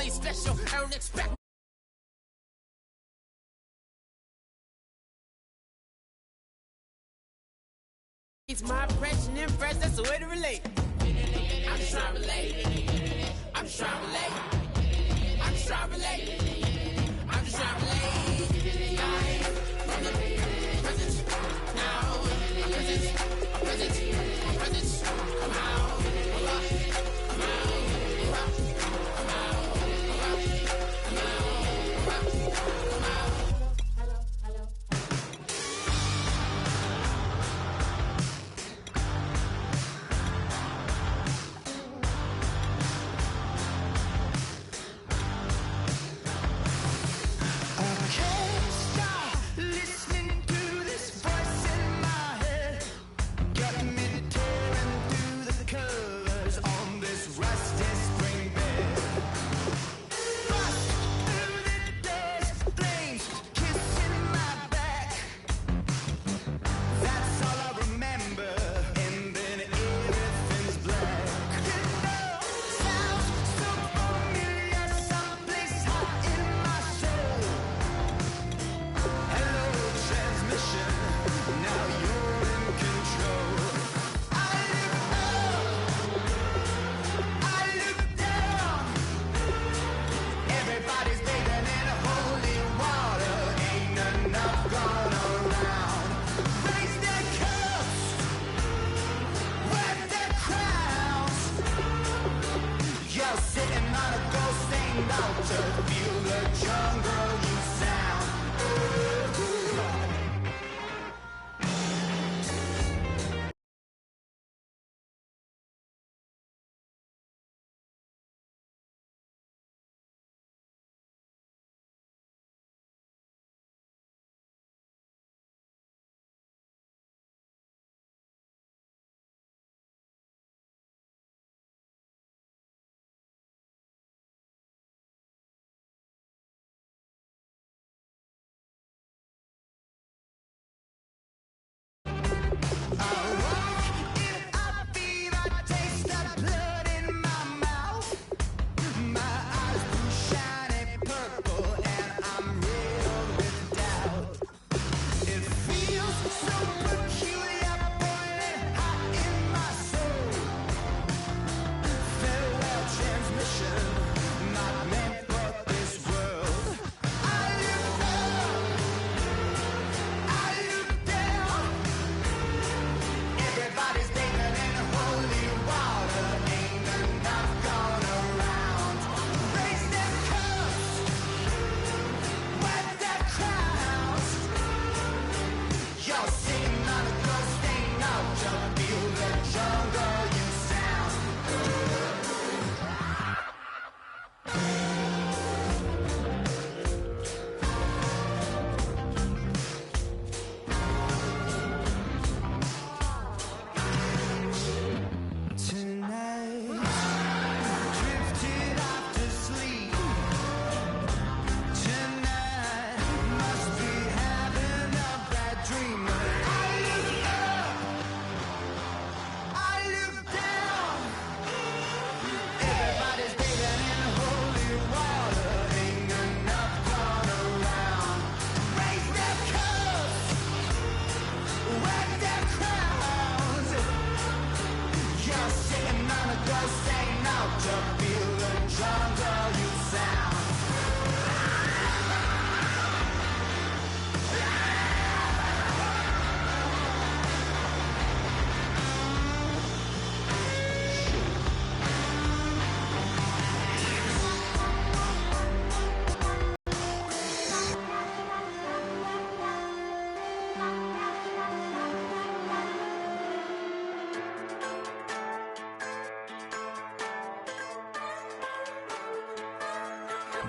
ain't special. I don't expect. It's my impression, impress, that's the way to relate. I'm just trying to relate. I'm just trying to relate. I'm just trying to relate. I'm just trying to relate. From the present, now, I'm present, I'm present, I'm present. Come out, come out, come out, come out, come out, come out, come out, come out.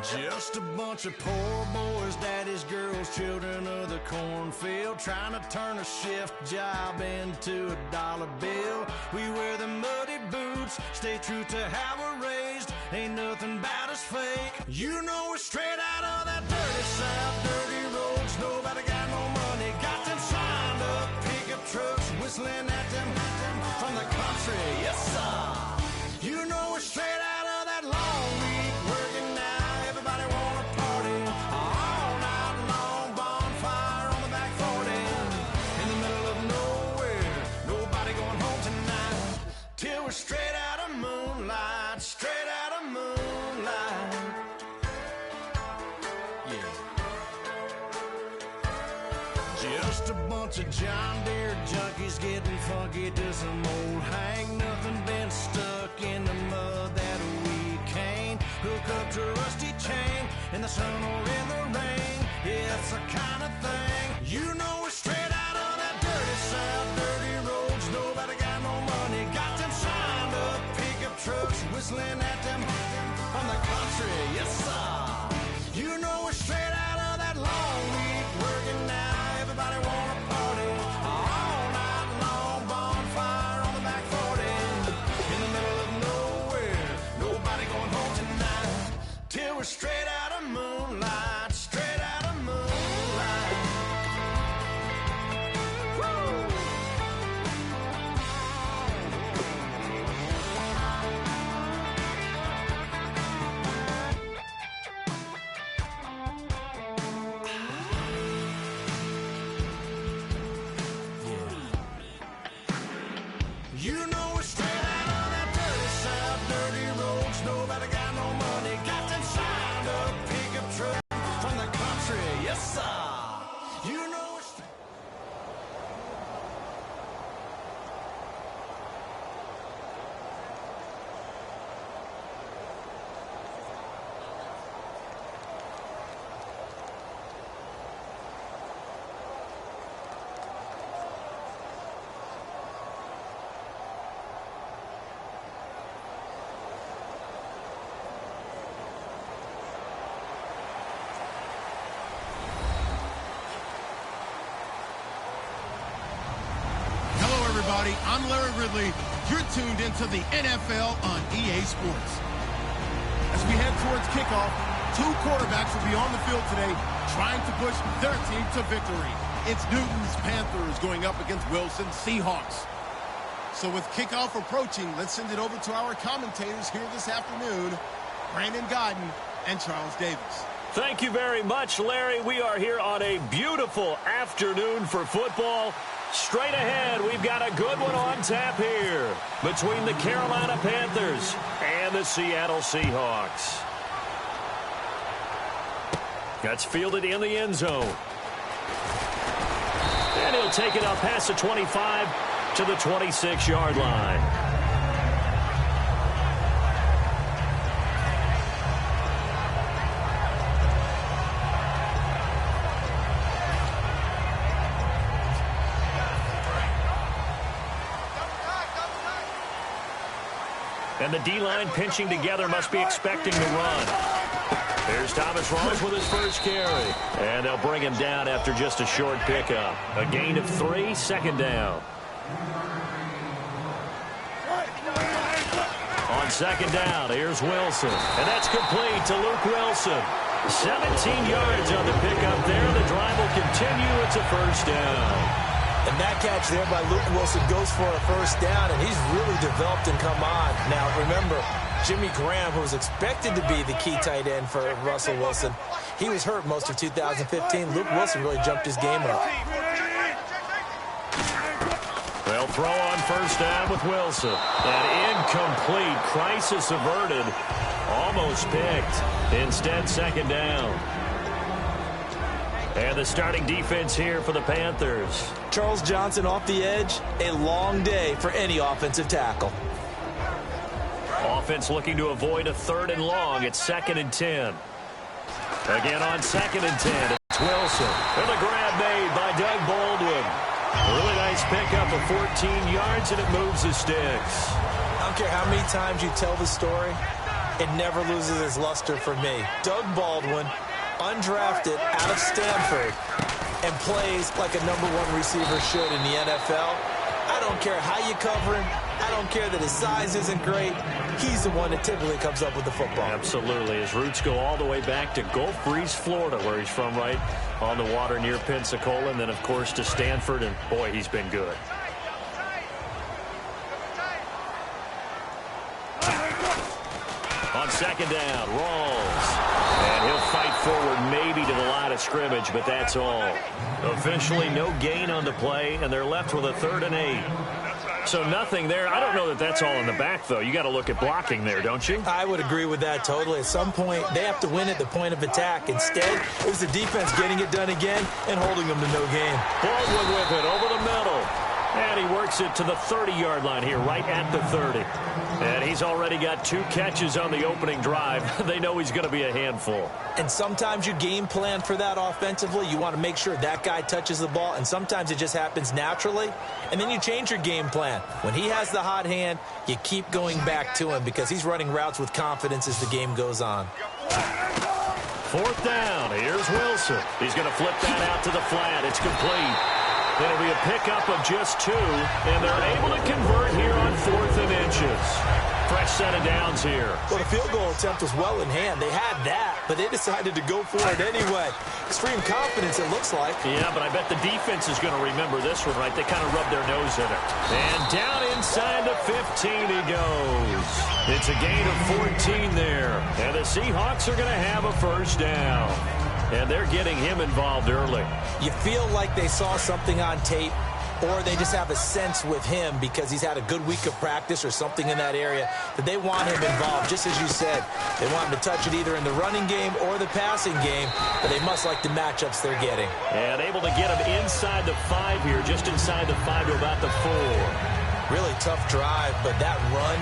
Just a bunch of poor boys, daddy's girls, children of the cornfield, trying to turn a shift job into a dollar bill. We wear the muddy boots, stay true to how we're raised. Ain't nothing about us fake. You know we're straight out of that dirty south, dirty roads. Nobody got no money, got them signed up pickup trucks, whistling at them from the country. Yes, sir. You know we're straight out of that long week, working out Just a bunch of John Deere junkies getting funky to some old hang. Nothing been stuck in the mud that we can't hook up to a rusty chain in the sun or in the rain. Yeah, it's the kind of thing, you know, we're straight out of that dirty south, dirty roads. Nobody got no money, got them signed up pickup trucks whistling at them from the country. Yes, sir. You know, we're straight out of that long week working now. Everybody wanna party all night long, bonfire on the back 40 in the middle of nowhere. Nobody going home tonight till we're straight out of moonlight, straight out of moonlight. Woo! You know we're straight out of that dirty south, dirty roads. Nobody got no money, got them signed up pickup truck from the country. Yes, sir. You know we're straight. Everybody, I'm Larry Ridley. You're tuned into the NFL on EA Sports. As we head towards kickoff, two quarterbacks will be on the field today trying to push their team to victory. It's Newton's Panthers going up against Wilson's Seahawks. So with kickoff approaching, let's send it over to our commentators here this afternoon, Brandon Godden and Charles Davis. Thank you very much, Larry. We are here on a beautiful afternoon for football. Straight ahead, we've got a good one on tap here between the Carolina Panthers and the Seattle Seahawks. That's fielded in the end zone. And he'll take it up past the 25 to the 26-yard line. And the D-line pinching together, must be expecting to run. There's Thomas Rawls with his first carry. And they'll bring him down after just a short pickup. A gain of 3, second down. On second down, here's Wilson. And that's complete to Luke Wilson. 17 yards on the pickup there. The drive will continue. It's a first down. And that catch there by Luke Wilson goes for a first down, and he's really developed and come on. Now, remember, Jimmy Graham, who was expected to be the key tight end for Russell Wilson, he was hurt most of 2015. Luke Wilson really jumped his game up. They'll throw on first down with Wilson. An incomplete, crisis averted, almost picked. Instead, second down. And the starting defense here for the Panthers. Charles Johnson off the edge. A long day for any offensive tackle. Offense looking to avoid a 3rd and long. It's 2nd and 10. Again on 2nd and 10. It's Wilson. And the grab made by Doug Baldwin. Really nice pickup of 14 yards, and it moves the sticks. I don't care how many times you tell the story, it never loses its luster for me. Doug Baldwin, undrafted out of Stanford, and plays like a #1 receiver should in the NFL. I don't care how you cover him. I don't care that his size isn't great. He's the one that typically comes up with the football. Absolutely. His roots go all the way back to Gulf Breeze, Florida, where he's from, right on the water near Pensacola, and then, of course, to Stanford, and, boy, he's been good. On second down, Rawls. And he'll fight forward maybe to the line of scrimmage, but that's all. Officially no gain on the play, and they're left with a 3rd and 8. So nothing there. I don't know that that's all in the back, though. You got to look at blocking there, don't you? I would agree with that totally. At some point, they have to win at the point of attack. Instead, it was the defense getting it done again and holding them to no gain. Baldwin with it over the middle. And he works it to the 30-yard line here, right at the 30. And he's already got 2 catches on the opening drive. They know he's going to be a handful. And sometimes you game plan for that offensively. You want to make sure that guy touches the ball, and sometimes it just happens naturally. And then you change your game plan. When he has the hot hand, you keep going back to him because he's running routes with confidence as the game goes on. 4th down. Here's Wilson. He's going to flip that out to the flat. It's complete. It'll be a pickup of just 2, and they're able to convert here on 4th and inches. Fresh set of downs here. Well, the field goal attempt was well in hand. They had that, but they decided to go for it anyway. Extreme confidence, it looks like. Yeah, but I bet the defense is going to remember this one, right? They kind of rubbed their nose in it. And down inside the 15 he goes. It's a gain of 14 there. And the Seahawks are going to have a 1st down. And they're getting him involved early. You feel like they saw something on tape, or they just have a sense with him because he's had a good week of practice or something in that area that they want him involved. Just as you said, they want him to touch it either in the running game or the passing game, but they must like the matchups they're getting. And able to get him inside the 5 here, just inside the 5 to about the 4. Really tough drive, but that run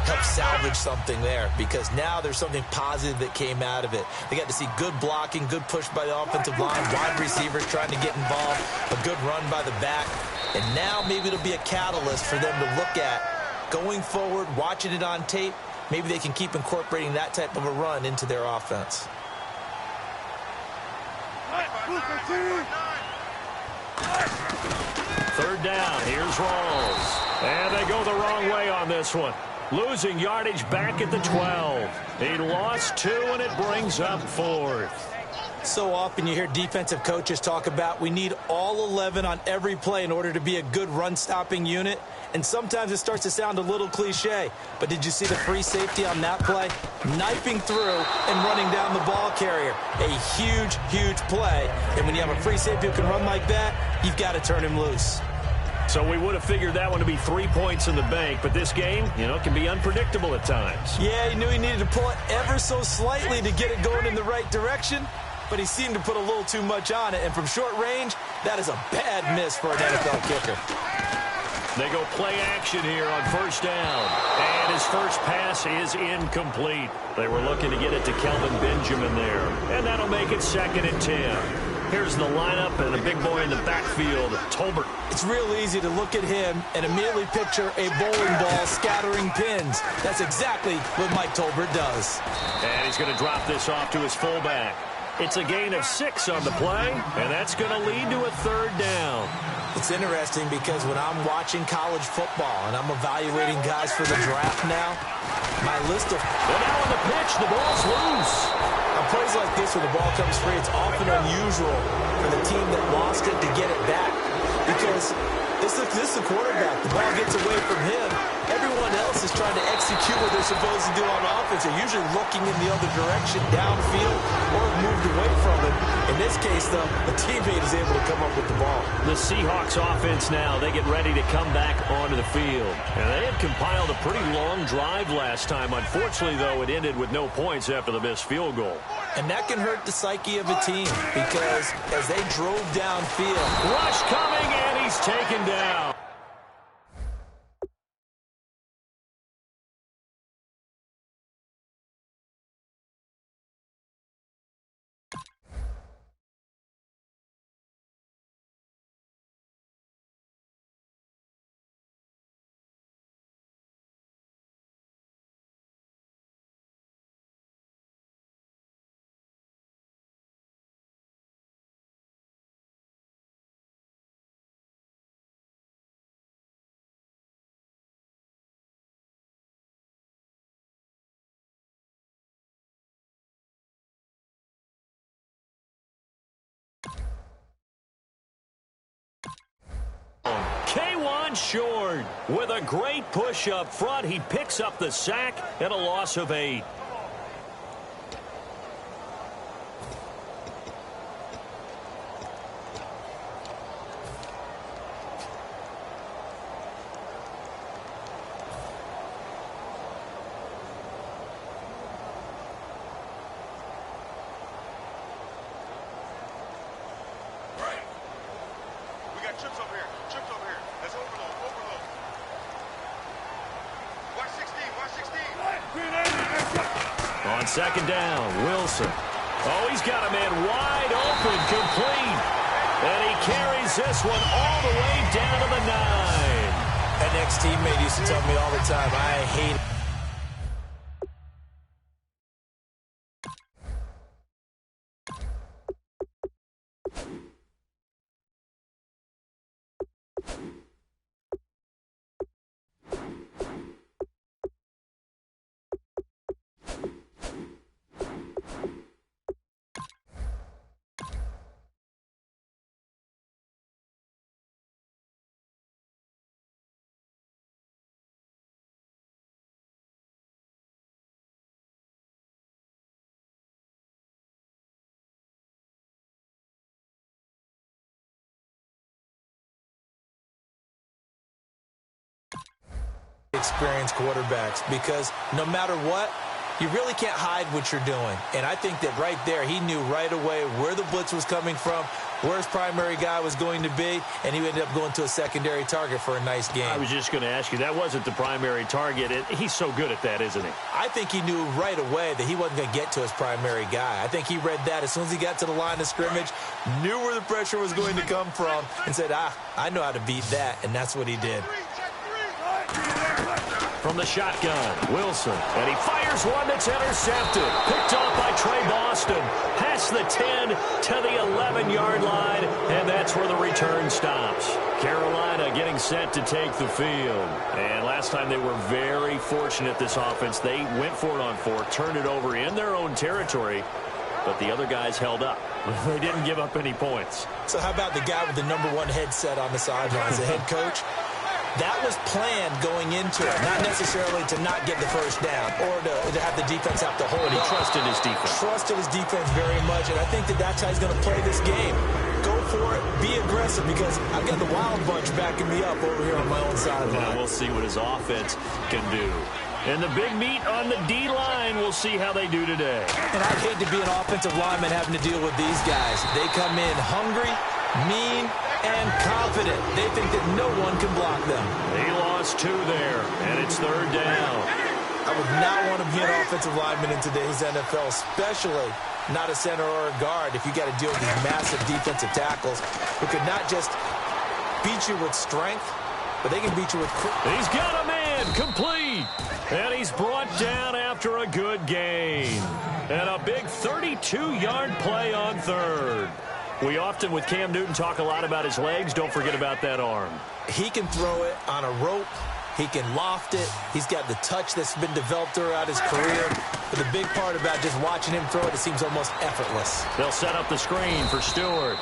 help salvage something there because now there's something positive that came out of it. They got to see good blocking, good push by the offensive line, wide receivers trying to get involved, a good run by the back, and now maybe it'll be a catalyst for them to look at going forward, watching it on tape. Maybe they can keep incorporating that type of a run into their offense. Third down, here's Rawls. And they go the wrong way on this one. Losing yardage back at the 12. He lost 2, and it brings up 4th. So often you hear defensive coaches talk about we need all 11 on every play in order to be a good run-stopping unit. And sometimes it starts to sound a little cliche. But did you see the free safety on that play? Knifing through and running down the ball carrier. A huge, huge play. And when you have a free safety who can run like that, you've got to turn him loose. So we would have figured that one to be 3 points in the bank, but this game, can be unpredictable at times. Yeah, he knew he needed to pull it ever so slightly to get it going in the right direction, but he seemed to put a little too much on it, and from short range, that is a bad miss for an NFL kicker. They go play action here on 1st down, and his first pass is incomplete. They were looking to get it to Kelvin Benjamin there, and that'll make it 2nd and 10. Here's the lineup and a big boy in the backfield, Tolbert. It's real easy to look at him and immediately picture a bowling ball scattering pins. That's exactly what Mike Tolbert does. And he's going to drop this off to his fullback. It's a gain of 6 on the play, and that's going to lead to a 3rd down. It's interesting because when I'm watching college football and I'm evaluating guys for the draft now, my list of... And now on the pitch, the ball's loose. On plays like this where the ball comes free, it's often unusual for the team that lost it to get it back because this is the quarterback. The ball gets away from him. Everyone else is trying to execute what they're supposed to do on offense. They're usually looking in the other direction, downfield, or moved away from it. In this case, though, the teammate is able to come up with the ball. The Seahawks offense now, they get ready to come back onto the field. And they had compiled a pretty long drive last time. Unfortunately, though, it ended with no points after the missed field goal. And that can hurt the psyche of a team because as they drove downfield. Rush coming, and he's taken down. K1 Short with a great push up front. He picks up the sack and a loss of 8. second down. Wilson. Oh, he's got a man wide open, complete. And he carries this one all the way down to the 9. An ex-teammate used to tell me all the time, I hate it. Experienced quarterbacks, because no matter what, you really can't hide what you're doing. And I think that right there, he knew right away where the blitz was coming from, where his primary guy was going to be, and he ended up going to a secondary target for a nice game. I was just going to ask you, that wasn't the primary target. He's so good at that, isn't he? I think he knew right away that he wasn't going to get to his primary guy. I think he read that as soon as he got to the line of scrimmage, knew where the pressure was going to come from, and said, I know how to beat that, and that's what he did. From the shotgun, Wilson, and he fires one that's intercepted. Picked off by Trey Boston. Past the 10 to the 11-yard line, and that's where the return stops. Carolina getting set to take the field. And last time they were very fortunate, this offense. They went for it on 4, turned it over in their own territory, but the other guys held up. They didn't give up any points. So how about the guy with the #1 headset on the sidelines, the head coach? That was planned going into it, not necessarily to not get the first down or to have the defense have to hold it. He trusted his defense. Trusted his defense very much, and I think that that's how he's going to play this game. Go for it, be aggressive, because I've got the wild bunch backing me up over here on my own sideline. Yeah, we'll see what his offense can do. And the big meat on the D-line, we'll see how they do today. And I'd hate to be an offensive lineman having to deal with these guys. They come in hungry, mean, and confident. They think that no one can block them. He lost 2 there, and it's 3rd down. I would not want to be an offensive lineman in today's NFL, especially not a center or a guard, if you got to deal with these massive defensive tackles who could not just beat you with strength, but they can beat you with quick. He's got a man complete, and he's brought down after a good gain. And a big 32-yard play on 3rd. We often, with Cam Newton, talk a lot about his legs. Don't forget about that arm. He can throw it on a rope. He can loft it. He's got the touch that's been developed throughout his career. But the big part about just watching him throw it, it seems almost effortless. They'll set up the screen for Stewart.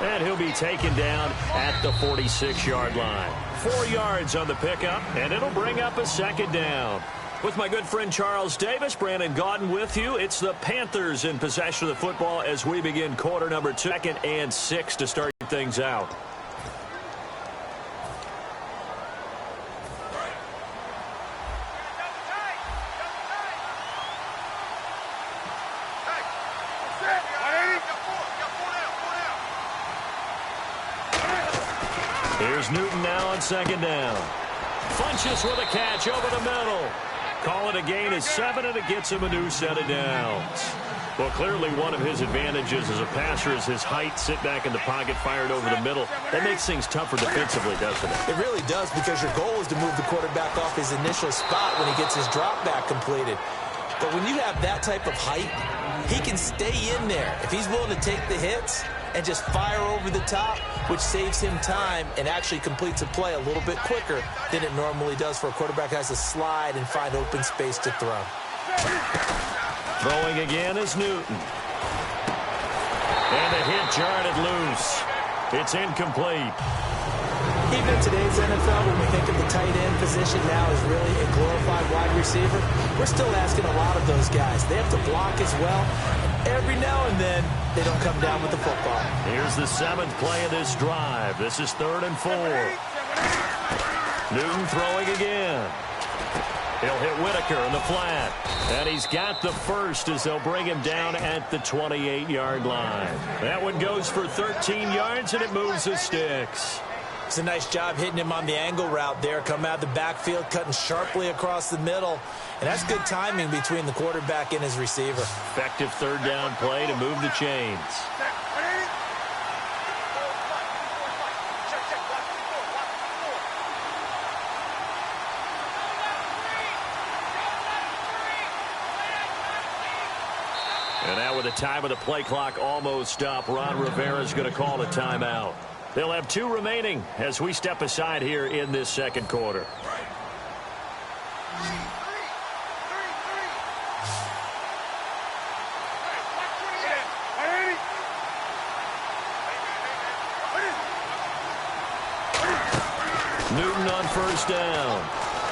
And he'll be taken down at the 46-yard line. 4 yards on the pickup, and it'll bring up a 2nd down. With my good friend Charles Davis, Brandon Gaudin with you. It's the Panthers in possession of the football as we begin quarter number 2, 2nd and 6 to start things out. Here's Newton now on 2nd down. Funches with a catch over the middle. Call it a gain of 7, and it gets him a new set of downs. Well, clearly one of his advantages as a passer is his height. Sit back in the pocket, fired over the middle. That makes things tougher defensively, doesn't it? It really does, because your goal is to move the quarterback off his initial spot when he gets his drop back completed. But when you have that type of height, he can stay in there. If he's willing to take the hits and just fire over the top, which saves him time and actually completes a play a little bit quicker than it normally does for a quarterback who has to slide and find open space to throw. Throwing again is Newton. And a hit jarred it loose. It's incomplete. Even in today's NFL, when we think of the tight end position now as really a glorified wide receiver, we're still asking a lot of those guys. They have to block as well. Every now and then, they don't come down with the football. Here's the 7th play of this drive. This is 3rd and 4. Newton throwing again. He'll hit Whitaker in the flat. And he's got the first as they'll bring him down at the 28-yard line. That one goes for 13 yards, and it moves the sticks. It's a nice job hitting him on the angle route there. Come out of the backfield, cutting sharply across the middle. And that's good timing between the quarterback and his receiver. Effective third down play to move the chains. And now with the time of the play clock almost up, Ron Rivera's going to call a timeout. They'll have 2 remaining as we step aside here in this second quarter. Newton on first down.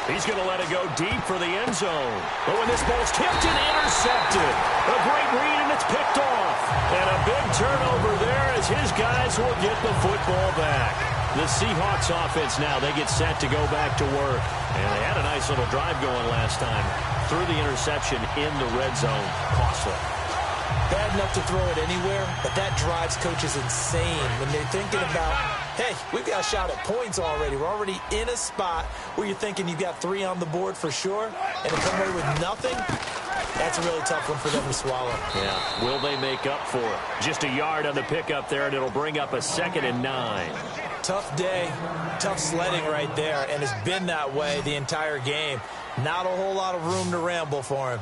He's going to let it go deep for the end zone. But when this ball's tipped and intercepted, a great read and it's picked off. And a big turnover there as his guys will get the football back. The Seahawks offense now, they get set to go back to work. And they had a nice little drive going last time. Threw the interception in the red zone. Costly. Bad enough to throw it anywhere, but that drives coaches insane when they're thinking about, hey, we've got a shot at points already. We're already in a spot where you're thinking you've got 3 on the board for sure, and to come away with nothing, that's a really tough one for them to swallow. Yeah, will they make up for it? Just a yard on the pickup there, and it'll bring up a 2nd and 9. Tough day, tough sledding right there, and it's been that way the entire game. Not a whole lot of room to ramble for him.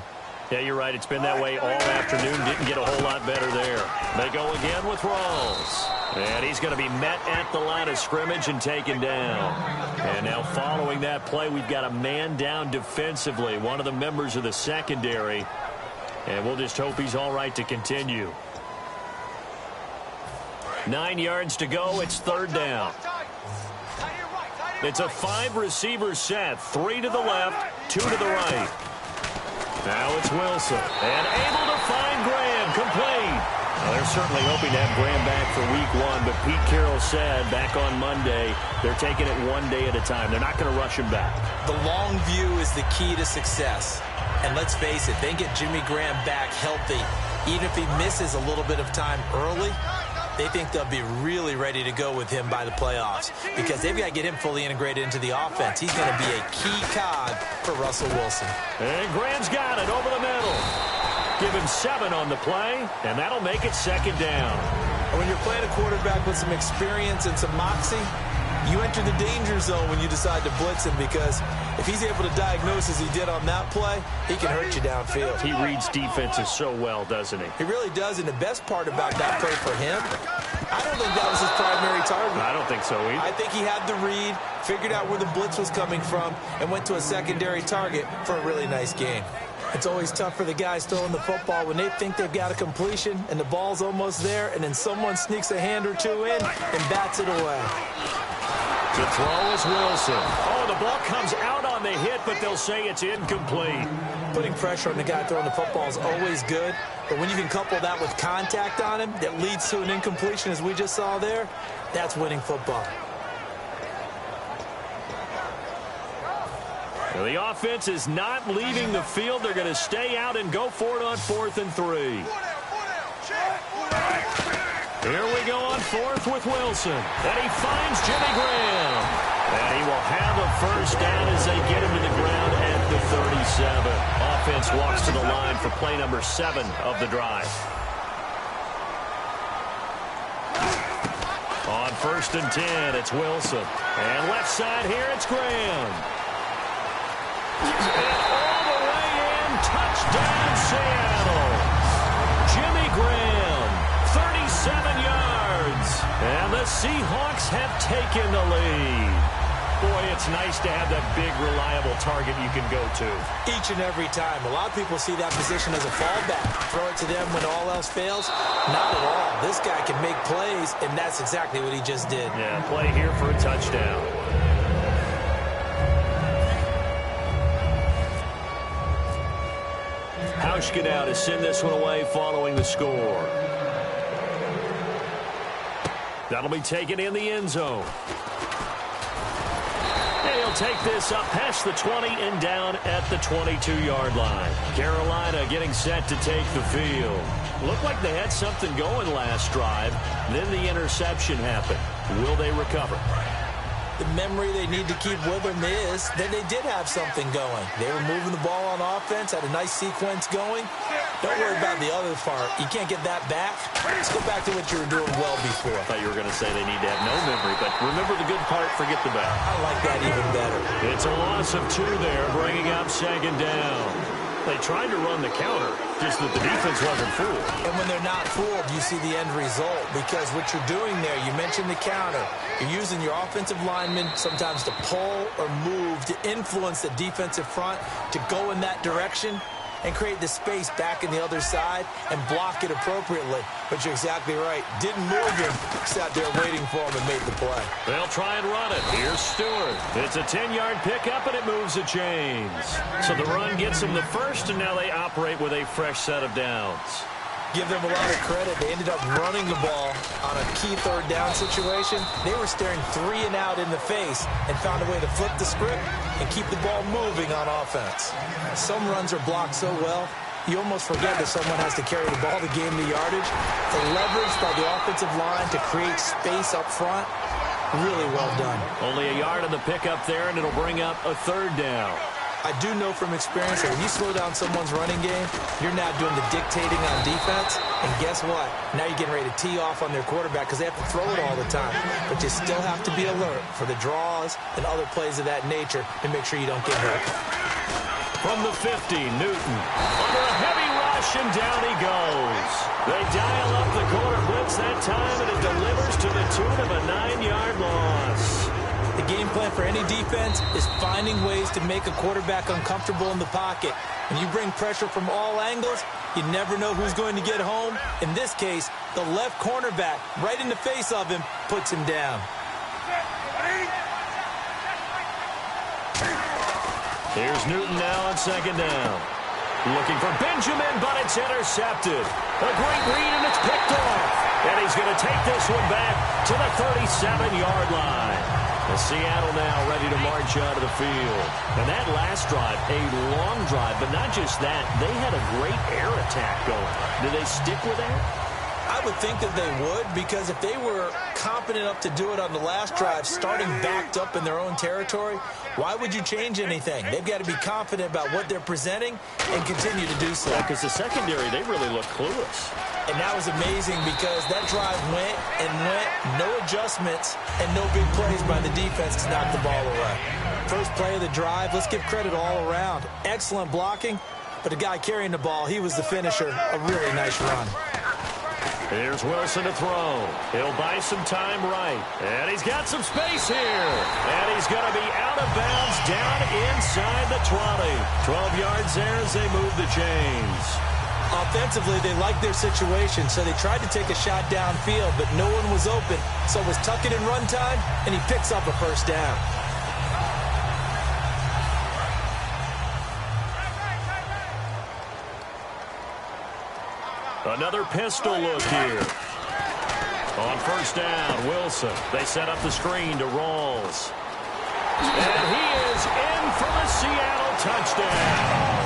Yeah, you're right. It's been that way all afternoon. Didn't get a whole lot better there. They go again with Rawls. And he's going to be met at the line of scrimmage and taken down. And now following that play, we've got a man down defensively, one of the members of the secondary. And we'll just hope he's all right to continue. 9 yards to go. It's 3rd down. It's a 5-receiver set. 3 to the left, 2 to the right. Now it's Wilson, and able to find Graham, complete. Well, they're certainly hoping to have Graham back for week 1, but Pete Carroll said back on Monday they're taking it one day at a time. They're not going to rush him back. The long view is the key to success. And let's face it, they get Jimmy Graham back healthy. Even if he misses a little bit of time early, they think they'll be really ready to go with him by the playoffs because they've got to get him fully integrated into the offense. He's going to be a key cog for Russell Wilson. And Graham's got it over the middle. Give him 7 on the play, and that'll make it 2nd down. And when you're playing a quarterback with some experience and some moxie, you enter the danger zone when you decide to blitz him because if he's able to diagnose as he did on that play, he can hurt you downfield. He reads defenses so well, doesn't he? He really does, and the best part about that play for him, I don't think that was his primary target. I don't think so either. I think he had the read, figured out where the blitz was coming from, and went to a secondary target for a really nice game. It's always tough for the guys throwing the football when they think they've got a completion and the ball's almost there, and then someone sneaks a hand or 2 in and bats it away. To throw is Wilson. Oh, the ball comes out on the hit, but they'll say it's incomplete. Putting pressure on the guy throwing the football is always good, but when you can couple that with contact on him that leads to an incompletion, as we just saw there, that's winning football. Well, the offense is not leaving the field. They're going to stay out and go for it on 4th and 3. Here we go on 4th with Wilson. And he finds Jimmy Graham. And he will have a first down as they get him to the ground at the 37. Offense walks to the line for play number 7 of the drive. On 1st and 10, it's Wilson. And left side here, it's Graham. And all the way in, touchdown Seattle. Jimmy Graham, 37 yards. And the Seahawks have taken the lead. Boy, it's nice to have that big, reliable target you can go to. Each and every time. A lot of people see that position as a fallback. Throw it to them when all else fails. Not at all. This guy can make plays, and that's exactly what he just did. Yeah, play here for a touchdown. Hauschka now to send this one away following the score. That'll be taken in the end zone. And he'll take this up past the 20 and down at the 22-yard line. Carolina getting set to take the field. Looked like they had something going last drive. Then the interception happened. Will they recover? The memory they need to keep with them is that they did have something going. They were moving the ball on offense, had a nice sequence going. Don't worry about the other part. You can't get that back. Let's go back to what you were doing well before. I thought you were going to say they need to have no memory, but remember the good part, forget the bad. I like that even better. It's a loss of 2 there, bringing up 2nd down. They tried to run the counter, just that the defense wasn't fooled. And when they're not fooled, you see the end result, because what you're doing there, you mentioned the counter. You're using your offensive linemen sometimes to pull or move to influence the defensive front to go in that direction and create the space back in the other side and block it appropriately. But you're exactly right. Didn't move him. Sat there waiting for him and made the play. They'll try and run it. Here's Stewart. It's a 10-yard pickup, and it moves the chains. So the run gets them the first, and now they operate with a fresh set of downs. Give them a lot of credit. They ended up running the ball on a key 3rd down situation. They were staring 3 and out in the face and found a way to flip the script and keep the ball moving on offense. Some runs are blocked so well, you almost forget that someone has to carry the ball to gain the yardage. The leverage by the offensive line to create space up front, really well done. Only a yard on the pickup there, and it'll bring up a 3rd down. I do know from experience that when you slow down someone's running game, you're now doing the dictating on defense. And guess what? Now you're getting ready to tee off on their quarterback because they have to throw it all the time. But you still have to be alert for the draws and other plays of that nature to make sure you don't get hurt. From the 50, Newton. Under a heavy rush, and down he goes. They dial up the corner blitz that time, and it delivers to the tune of a 9-yard loss. The game plan for any defense is finding ways to make a quarterback uncomfortable in the pocket. When you bring pressure from all angles, you never know who's going to get home. In this case, the left cornerback, right in the face of him, puts him down. Here's Newton now on 2nd down. Looking for Benjamin, but it's intercepted. A great read, and it's picked off. And he's going to take this one back to the 37-yard line. And Seattle now ready to march out of the field. And that last drive, a long drive, but not just that. They had a great air attack going. Do they stick with that? I would think that they would, because if they were competent enough to do it on the last drive, starting backed up in their own territory, why would you change anything? They've got to be confident about what they're presenting and continue to do so. Because the secondary, they really look clueless. And that was amazing because that drive went and went, no adjustments, and no big plays by the defense to knock the ball away. First play of the drive, let's give credit all around. Excellent blocking, but the guy carrying the ball, he was the finisher. A really nice run. Here's Wilson to throw. He'll buy some time right. And he's got some space here. And he's going to be out of bounds down inside the 20. 12 yards there as they move the chains. Offensively, they liked their situation, so they tried to take a shot downfield, but no one was open. So it was tuck it in run time, and he picks up a 1st down. Another pistol look here. On 1st down, Wilson. They set up the screen to Rawls. And he is in for the Seattle touchdown.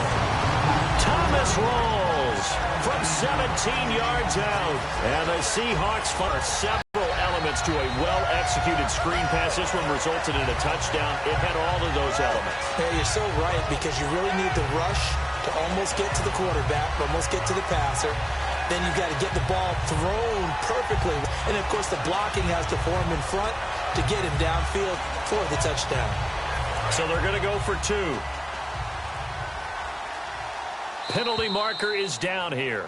Thomas Rawls from 17 yards out. And the Seahawks fire several elements to a well-executed screen pass. This one resulted in a touchdown. It had all of those elements. Yeah, you're so right, because you really need the rush to almost get to the quarterback, almost get to the passer. Then you've got to get the ball thrown perfectly. And, of course, the blocking has to form in front to get him downfield for the touchdown. So they're going to go for 2. Penalty marker is down here.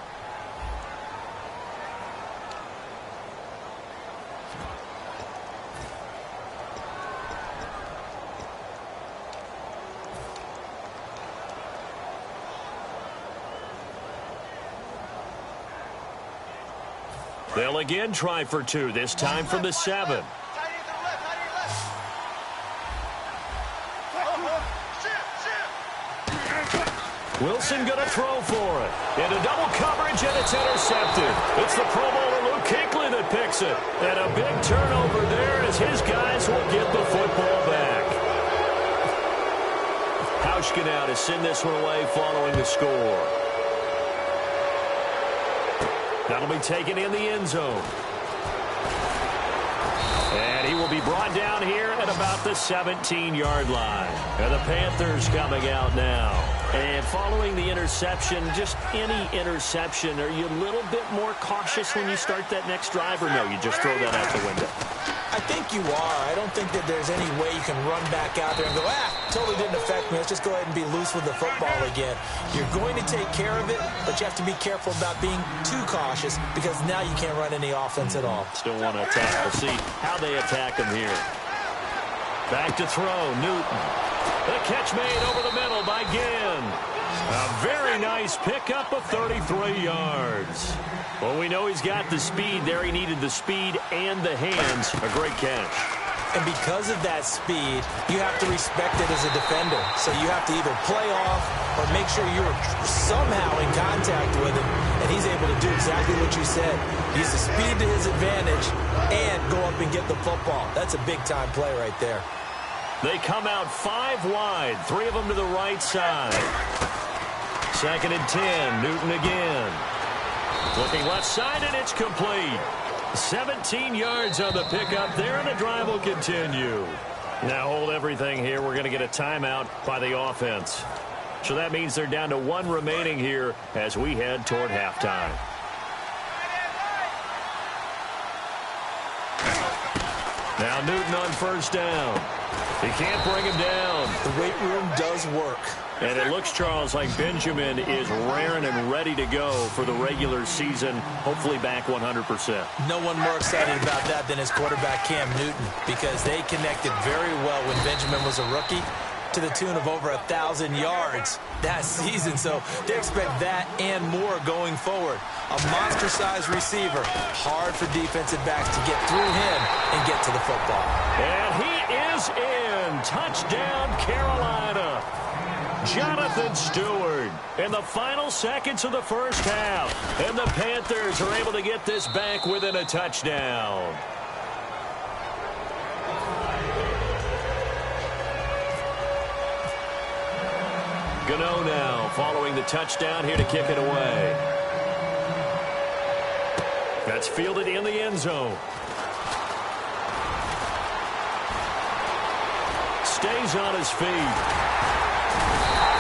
They'll again try for 2, this time from the 7. Wilson going to throw for it. Into double coverage, and it's intercepted. It's the Pro Bowler Luke Kuechly that picks it. And a big turnover there as his guys will get the football back. Hauschka now to send this one away following the score. That'll be taken in the end zone. And he will be brought down here at about the 17-yard line. And the Panthers coming out now. And following the interception, just any interception, are you a little bit more cautious when you start that next drive, or no, you just throw that out the window? I think you are. I don't think that there's any way you can run back out there and go, totally didn't affect me. Let's just go ahead and be loose with the football again. You're going to take care of it, but you have to be careful about being too cautious because now you can't run any offense at all. Still want to attack. We'll see how they attack him here. Back to throw, Newton. The catch made over the middle by Ginn. A very nice pickup of 33 yards. Well, we know he's got the speed there. He needed the speed and the hands. A great catch. And because of that speed, you have to respect it as a defender. So you have to either play off or make sure you're somehow in contact with him, and he's able to do exactly what you said. Use the speed to his advantage and go up and get the football. That's a big-time play right there. They come out 5 wide, 3 of them to the right side. 2nd and 10, Newton again. Looking left side, and it's complete. 17 yards on the pickup there, and the drive will continue. Now hold everything here. We're going to get a timeout by the offense. So that means they're down to 1 remaining here as we head toward halftime. Now Newton on 1st down. He can't bring him down. The weight room does work. And it looks, Charles, like Benjamin is raring and ready to go for the regular season, hopefully back 100%. No one more excited about that than his quarterback, Cam Newton, because they connected very well when Benjamin was a rookie to the tune of over 1,000 yards that season. So they expect that and more going forward. A monster-sized receiver. Hard for defensive backs to get through him and get to the football. And he is in. Touchdown, Carolina. Jonathan Stewart in the final seconds of the first half. And the Panthers are able to get this back within a touchdown. Gano now following the touchdown here to kick it away. That's fielded in the end zone. Stays on his feet.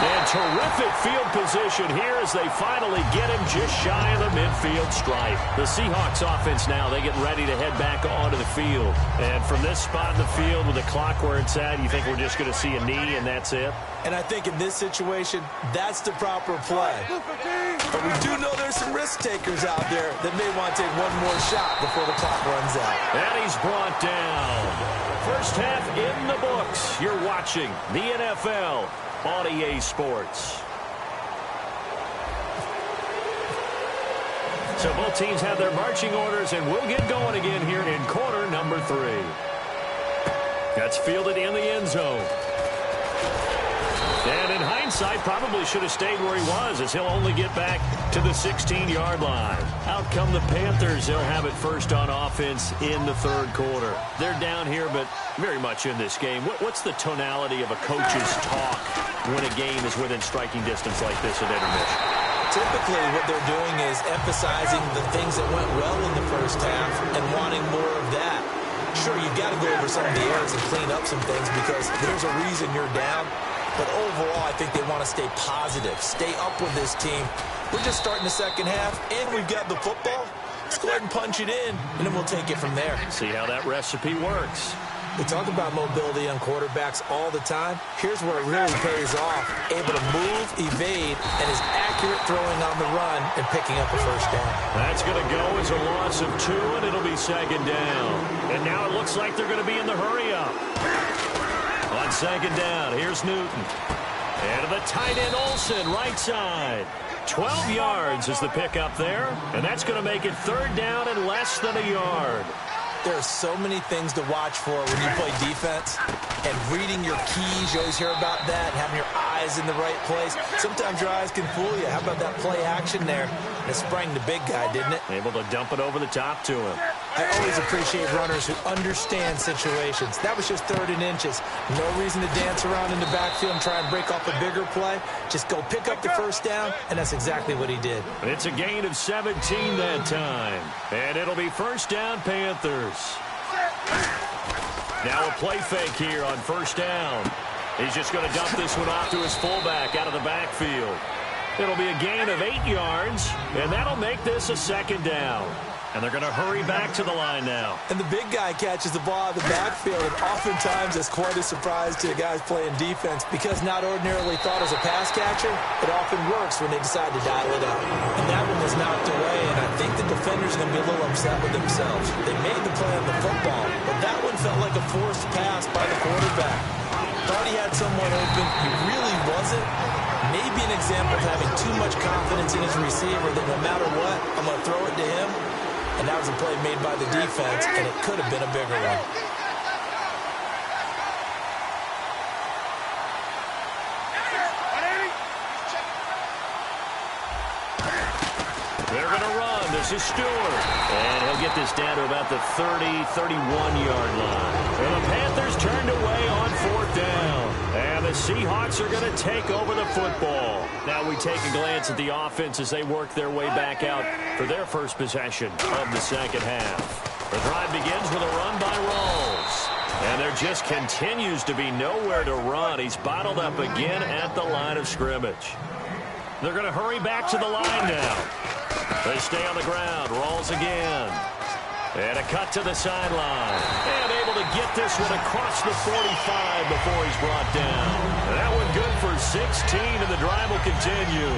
And terrific field position here as they finally get him just shy of the midfield stripe. The Seahawks offense now, they get ready to head back onto the field. And from this spot in the field with the clock where it's at, you think we're just going to see a knee and that's it? And I think in this situation, that's the proper play. But we do know there's some risk takers out there that may want to take one more shot before the clock runs out. And he's brought down. First half in the books. You're watching the NFL on EA Sports. So both teams have their marching orders, and we'll get going again here in quarter number 3. That's fielded in the end zone. And in hindsight, probably should have stayed where he was, as he'll only get back to the 16-yard line. Out come the Panthers. They'll have it first on offense in the 3rd quarter. They're down here, but very much in this game. What's the tonality of a coach's talk when a game is within striking distance like this at intermission? Typically, what they're doing is emphasizing the things that went well in the first half and wanting more of that. Sure, you've got to go over some of the errors and clean up some things because there's a reason you're down. But overall, I think they want to stay positive, stay up with this team. We're just starting the second half, and we've got the football. Let's go ahead and punch it in, and then we'll take it from there. See how that recipe works. We talk about mobility on quarterbacks all the time. Here's where it really pays off. Able to move, evade, and is accurate throwing on the run and picking up a first down. That's going to go as a loss of 2, and it'll be 2nd down. And now it looks like they're going to be in the hurry-up. On 2nd down, here's Newton. And to the tight end, Olsen, right side. 12 yards is the pickup there, and that's going to make it 3rd down and less than a yard. There are so many things to watch for when you play defense, and reading your keys, you always hear about that, and having your eyes in the right place. Sometimes your eyes can fool you. How about that play action there? And it sprang the big guy, didn't it? Able to dump it over the top to him. I always appreciate runners who understand situations. That was just 3rd and inches. No reason to dance around in the backfield and try and break off a bigger play. Just go pick up the first down, and that's exactly what he did. It's a gain of 17 that time. And it'll be 1st down, Panthers. Now a play fake here on first down. He's just going to dump this one off to his fullback out of the backfield. It'll be a gain of 8 yards, and that'll make this a second down. And they're going to hurry back to the line now. And the big guy catches the ball out of the backfield, and oftentimes it's quite a surprise to the guys playing defense because not ordinarily thought as a pass catcher, it often works when they decide to dial it up. And that one was knocked away, and I think the defenders are going to be a little upset with themselves. They made the play on the football, but that one felt like a forced pass by the quarterback. Thought he had someone open. He really wasn't. Maybe an example of having too much confidence in his receiver that no matter what, I'm going to throw it to him. And that was a play made by the defense, and it could have been a bigger one. They're going to run. This is Stewart. And he'll get this down to about the 30, 31-yard line. And the Panthers turned away on fourth down. And the Seahawks are going to take over the football. Now we take a glance at the offense as they work their way back out for their first possession of the second half. The drive begins with a run by Rawls. And there just continues to be nowhere to run. He's bottled up again at the line of scrimmage. They're going to hurry back to the line now. They stay on the ground. Rawls again. And a cut to the sideline. And able to get this one across the 45 before he's brought down. And that one good for 16, and the drive will continue.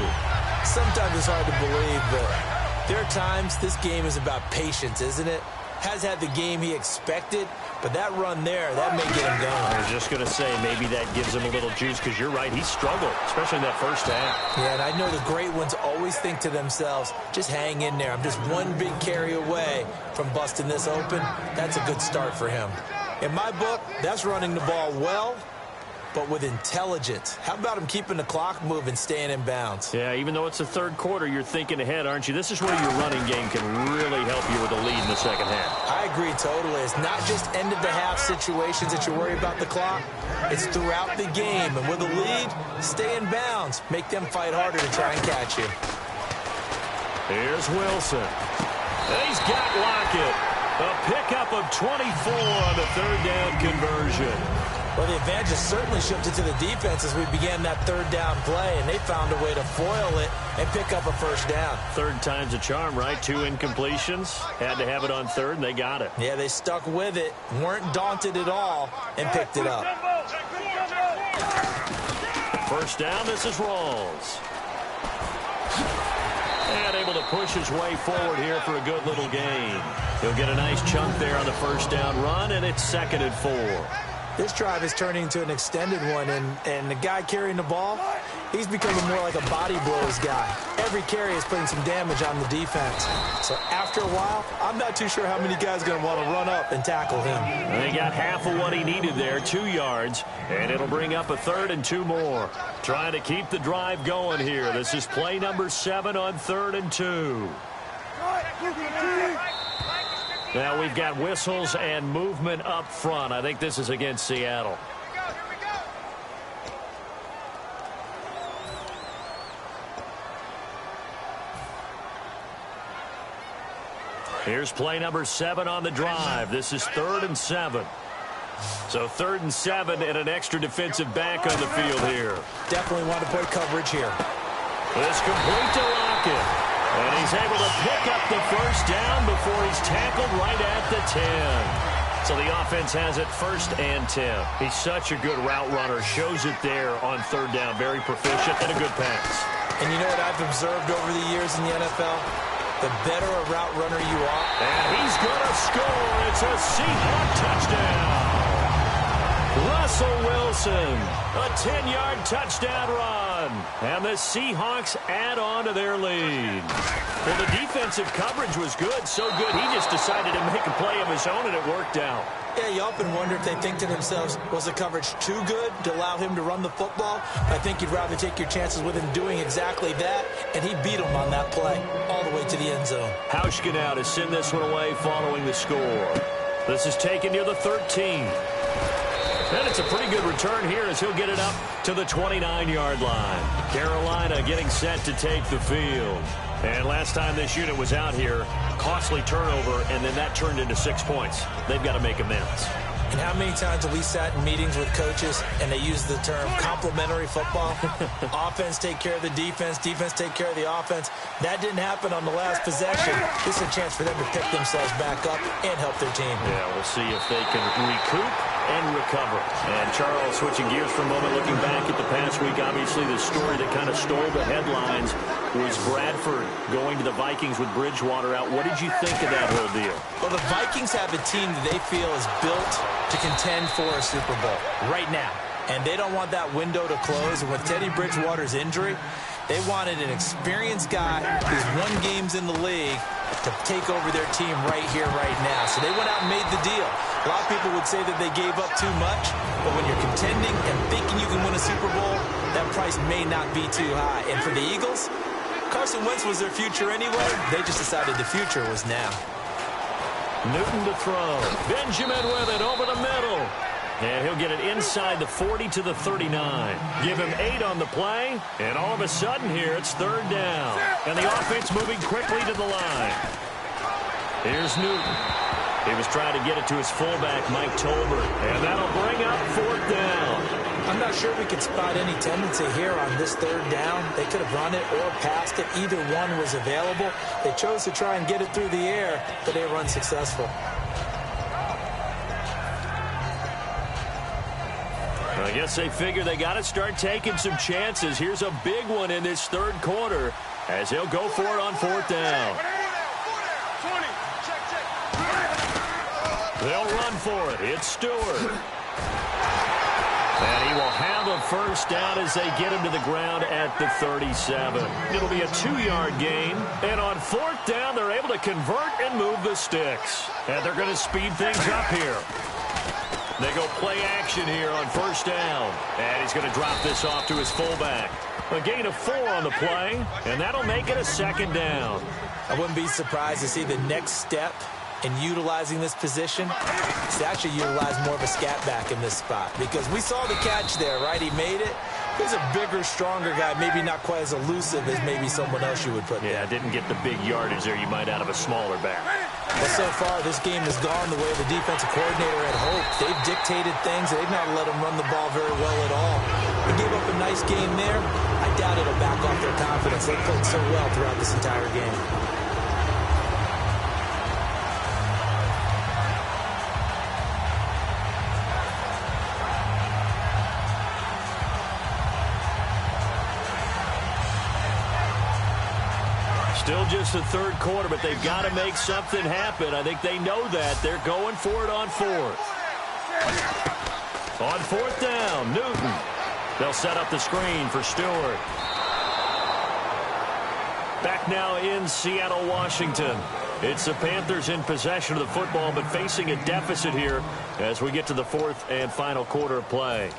Sometimes it's hard to believe, but there are times this game is about patience, isn't it? Has had the game he expected, but that run there, that may get him going. I was just going to say, maybe that gives him a little juice, because you're right, he struggled, especially in that first half. Yeah, and I know the great ones always think to themselves, just hang in there. I'm just one big carry away from busting this open. That's a good start for him. In my book, that's running the ball well, but with intelligence. How about him keeping the clock moving, staying in bounds? Yeah, even though it's the third quarter, you're thinking ahead, aren't you? This is where your running game can really help you with a lead in the second half. I agree totally. It's not just end-of-the-half situations that you worry about the clock. It's throughout the game. And with a lead, stay in bounds. Make them fight harder to try and catch you. Here's Wilson. And he's got Lockett. A pickup of 24 on the third down conversion. Well, the advantage has certainly shifted to the defense as we began that third down play, and they found a way to foil it and pick up a first down. Third time's a charm, right? 2 incompletions. Had to have it on third, and they got it. Yeah, they stuck with it, weren't daunted at all, and picked it up. First down, this is Rawls. And able to push his way forward here for a good little gain. He'll get a nice chunk there on the first down run, and it's 2nd and 4. This drive is turning into an extended one, and the guy carrying the ball, he's becoming more like a body blows guy. Every carry is putting some damage on the defense. So after a while, I'm not too sure how many guys are going to want to run up and tackle him. And he got half of what he needed there, 2 yards, and it'll bring up a 3rd and 2 more. Trying to keep the drive going here. This is play number 7 on 3rd and 2. Now we've got whistles and movement up front. I think this is against Seattle. Here's play number 7 on the drive. This is 3rd and 7. So 3rd and 7 and an extra defensive back on the field here. Definitely want to play coverage here. This complete to Lockett. And he's able to pick up the first down before he's tackled right at the 10. So the offense has it 1st and 10. He's such a good route runner. Shows it there on 3rd down. Very proficient and a good pass. And you know what I've observed over the years in the NFL? The better a route runner you are. And he's going to score. It's a Seahawk touchdown. Russell Wilson, a 10-yard touchdown run. And the Seahawks add on to their lead. Well, the defensive coverage was good, so good he just decided to make a play of his own, and it worked out. Yeah, you often wonder if they think to themselves, was the coverage too good to allow him to run the football? I think you'd rather take your chances with him doing exactly that, and he beat him on that play all the way to the end zone. Hauschka now to send this one away following the score. This is taken near the 13. And it's a pretty good return here as he'll get it up to the 29-yard line. Carolina getting set to take the field. And last time this unit was out here, costly turnover, and then that turned into 6 points. They've got to make amends. And how many times have we sat in meetings with coaches and they use the term complementary football? Offense take care of the defense, defense take care of the offense. That didn't happen on the last possession. This is a chance for them to pick themselves back up and help their team. Yeah, we'll see if they can recoup and recover. And Charles, switching gears for a moment, looking back at the past week, obviously the story that kind of stole the headlines was Bradford going to the Vikings with Bridgewater out. What did you think of that whole deal? Well, the Vikings have a team that they feel is built to contend for a Super Bowl right now. And they don't want that window to close. And with Teddy Bridgewater's injury, they wanted an experienced guy who's won games in the league to take over their team right here, right now. So they went out and made the deal. A lot of people would say that they gave up too much, but when you're contending and thinking you can win a Super Bowl, that price may not be too high. And for the Eagles, Carson Wentz was their future anyway. They just decided the future was now. Newton to throw. Benjamin with it over the middle. And he'll get it inside the 40 to the 39. Give him 8 on the play. And all of a sudden here, it's third down. And the offense moving quickly to the line. Here's Newton. He was trying to get it to his fullback, Mike Tolbert. And that'll bring up fourth down. I'm not sure we could spot any tendency here on this third down. They could have run it or passed it. Either one was available. They chose to try and get it through the air, but they were unsuccessful. I guess they figure they got to start taking some chances. Here's a big one in this third quarter as they'll go for it on fourth down. They'll run for it. It's Stewart. And he will have a first down as they get him to the ground at the 37. It'll be a 2-yard gain. And on fourth down, they're able to convert and move the sticks. And they're going to speed things up here. They go play action here on first down. And he's going to drop this off to his fullback. A gain of 4 on the play, and that'll make it a second down. I wouldn't be surprised to see the next step in utilizing this position is to actually utilize more of a scat back in this spot. Because we saw the catch there, right? He made it. He's a bigger, stronger guy, maybe not quite as elusive as maybe someone else you would put there. Yeah, didn't get the big yardage there you might out of a smaller back. But so far, this game has gone the way the defensive coordinator had hoped. They've dictated things. They've not let him run the ball very well at all. They gave up a nice game there. I doubt it'll back off their confidence. They played so well throughout this entire game. Still just the third quarter, but they've got to make something happen. I think they know that. They're going for it on fourth. On fourth down, Newton. They'll set up the screen for Stewart. Back now in Seattle, Washington. It's the Panthers in possession of the football, but facing a deficit here as we get to the fourth and final quarter of play.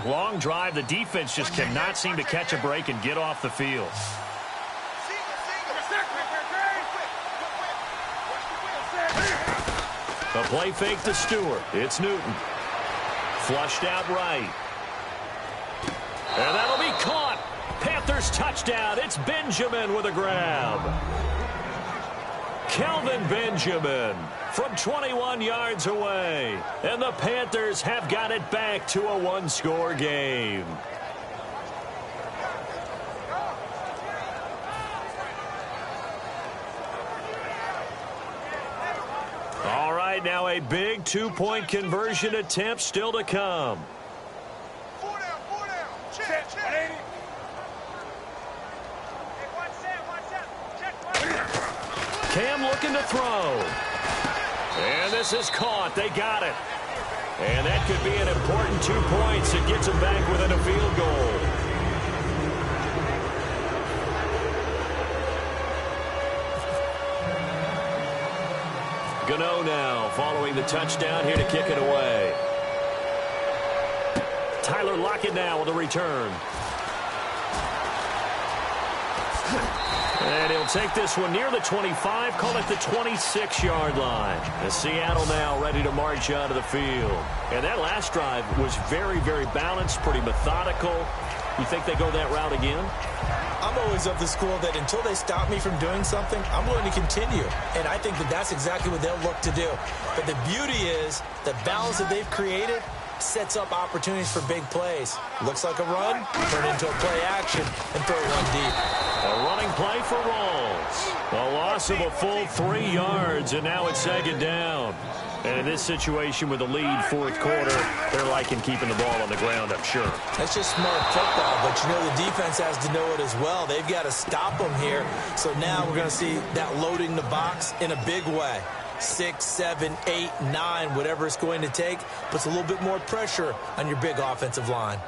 Long drive. The defense just cannot seem to catch a break and get off the field. A play fake to Stewart. It's Newton. Flushed out right. And that'll be caught. Panthers touchdown. It's Benjamin with a grab. Kelvin Benjamin from 21 yards away. And the Panthers have got it back to a one-score game. All right, now a big two-point conversion attempt still to come. Four down. Check. Cam looking to throw. And this is caught. They got it. And that could be an important 2 points. It gets them back within a field goal. Gano now following the touchdown here to kick it away. Tyler Lockett now with a return. And he'll take this one near the 25, call it the 26-yard line. And Seattle now ready to march out of the field. And that last drive was very, very balanced, pretty methodical. You think they go that route again? I'm always of the school that until they stop me from doing something, I'm going to continue. And I think that that's exactly what they'll look to do. But the beauty is the balance that they've created sets up opportunities for big plays. Looks like a run, turn into a play action, and throw one deep. A running play for Rawls. A loss of a full 3 yards, and now it's second down. And in this situation with a lead fourth quarter, they're liking keeping the ball on the ground, I'm sure. That's just smart football, but you know the defense has to know it as well. They've got to stop them here. So now we're going to see that loading the box in a big way. 6, 7, 8, 9, whatever it's going to take, puts a little bit more pressure on your big offensive line.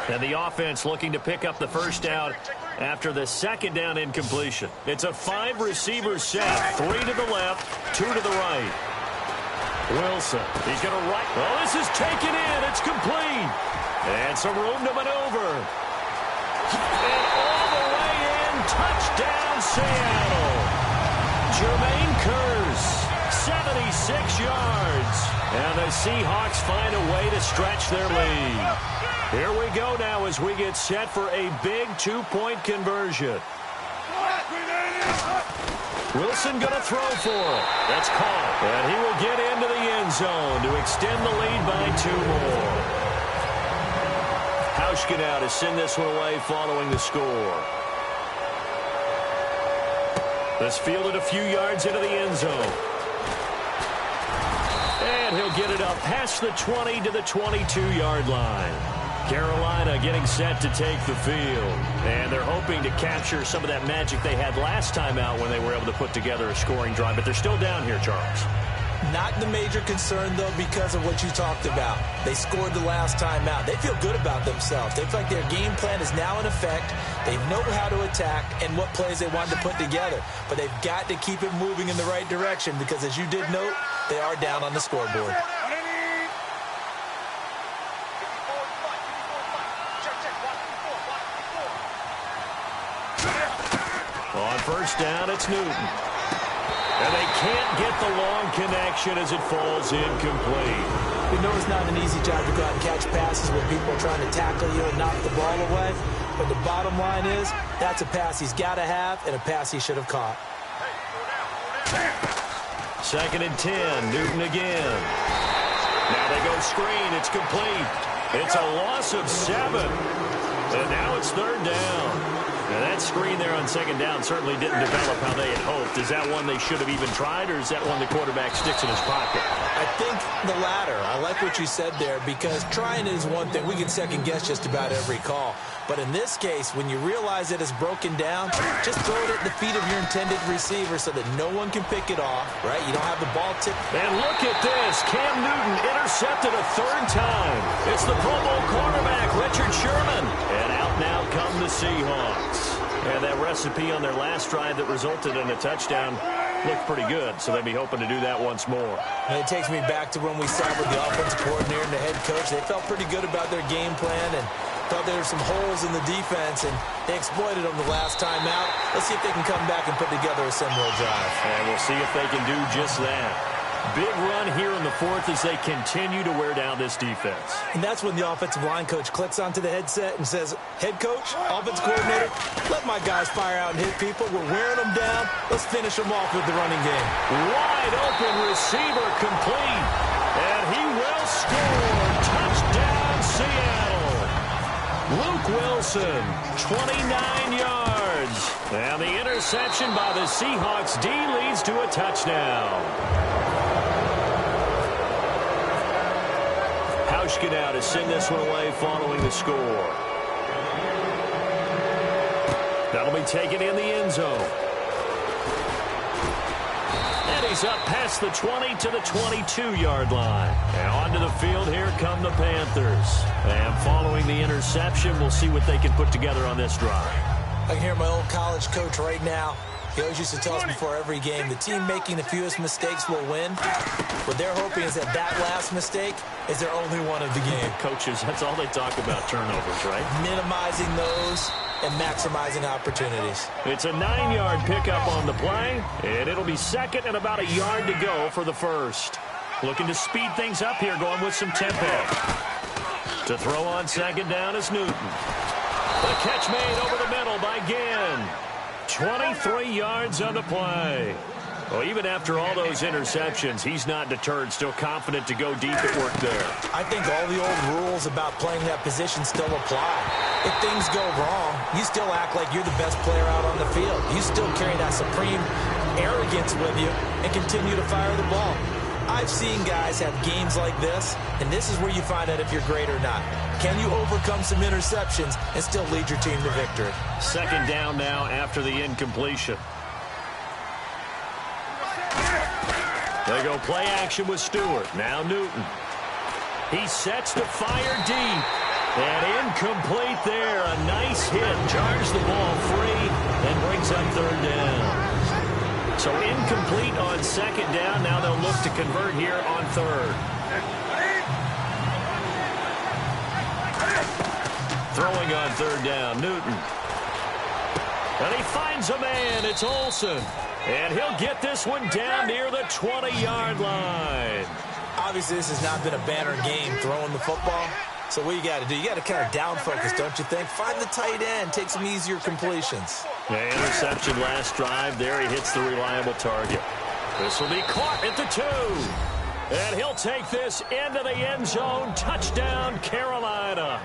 And the offense looking to pick up the first down after the second down incompletion. It's a 5-receiver set, 3 to the left, 2 to the right. Wilson, he's going to right. Oh, this is taken in. It's complete. And some room to maneuver. And all the way in, touchdown Seattle. Jermaine Kearse, 76 yards. And the Seahawks find a way to stretch their lead. Here we go now as we get set for a big 2-point conversion. Wilson going to throw for it. That's caught. And he will get into the end zone to extend the lead by 2 more. Hauschka now to send this one away following the score. This fielded a few yards into the end zone. And he'll get it up past the 20 to the 22-yard line. Carolina getting set to take the field. And they're hoping to capture some of that magic they had last time out when they were able to put together a scoring drive. But they're still down here, Charles. Not the major concern, though, because of what you talked about. They scored the last time out. They feel good about themselves. They feel like their game plan is now in effect. They know how to attack and what plays they want to put together. But they've got to keep it moving in the right direction because, as you did note, they are down on the scoreboard. On first down, it's Newton. And they can't get the long connection as it falls incomplete. We know it's not an easy job to go out and catch passes when people are trying to tackle you and knock the ball away. But the bottom line is, that's a pass he's got to have and a pass he should have caught. 2nd and 10, Newton again. Now they go screen, it's complete. It's a loss of 7. And now it's 3rd down. Now that screen there on 2nd down certainly didn't develop how they had hoped. Is that one they should have even tried, or is that one the quarterback sticks in his pocket? I think the latter. I like what you said there because trying is one thing. We can second guess just about every call. But in this case, when you realize that it's broken down, just throw it at the feet of your intended receiver so that no one can pick it off, right? You don't have the ball tipped. And look at this. Cam Newton intercepted a 3rd time. It's the Pro Bowl quarterback, Richard Sherman. And out now come the Seahawks. And that recipe on their last drive that resulted in a touchdown looked pretty good, so they'll be hoping to do that once more. And it takes me back to when we sat with the offensive coordinator and the head coach. They felt pretty good about their game plan and thought there were some holes in the defense, and they exploited them the last time out. Let's see if they can come back and put together a similar drive. And we'll see if they can do just that. Big run here in the 4th as they continue to wear down this defense. And that's when the offensive line coach clicks onto the headset and says, head coach, offensive coordinator, let my guys fire out and hit people. We're wearing them down. Let's finish them off with the running game. Wide open receiver complete. And he will score. Touchdown, Seattle. Luke Wilson, 29 yards. And the interception by the Seahawks D leads to a touchdown. Hauschka now to send this one away following the score. That'll be taken in the end zone. And he's up past the 20 to the 22-yard line. And onto the field, here come the Panthers. And following the interception, we'll see what they can put together on this drive. I can hear my old college coach right now. He always used to tell us before every game, the team making the fewest mistakes will win. What they're hoping is that last mistake is their only one of the game. Coaches, that's all they talk about, turnovers, right? Minimizing those and maximizing opportunities. It's a 9-yard pickup on the play, and it'll be 2nd and about a yard to go for the 1st. looking to speed things up here, going with some tempo. To throw on second down is Newton. The catch made over the middle by Ginn. 23 yards on the play. Well, even after all those interceptions, he's not deterred, still confident to go deep at work there. I think all the old rules about playing that position still apply. If things go wrong, you still act like you're the best player out on the field. You still carry that supreme arrogance with you and continue to fire the ball. I've seen guys have games like this, and this is where you find out if you're great or not. Can you overcome some interceptions and still lead your team to victory? Second down now after the incompletion. They go play action with Stewart. Now Newton. He sets to fire deep. And incomplete there. A nice hit. Charges the ball free and brings up third down. So incomplete on second down. Now they'll look to convert here on third. Throwing on third down, Newton. And he finds a man. It's Olsen. And he'll get this one down near the 20-yard line. Obviously, this has not been a banner game throwing the football. So what you got to do, you got to kind of down focus, don't you think? Find the tight end, take some easier completions. Yeah, interception last drive. There he hits the reliable target. This will be caught at the 2. And he'll take this into the end zone. Touchdown, Carolina.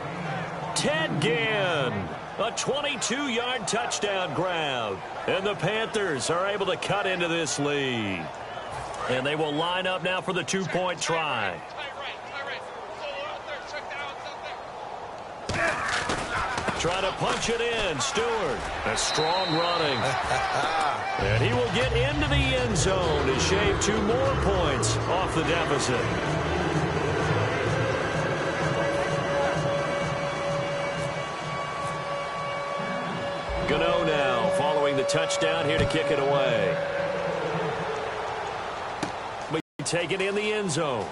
Ted Ginn. A 22-yard touchdown grab. And the Panthers are able to cut into this lead. And they will line up now for the 2-point try. Try to punch it in. Stewart. A strong running. And he will get into the end zone to shave 2 more points off the deficit. Gano now following the touchdown here to kick it away. We take it in the end zone.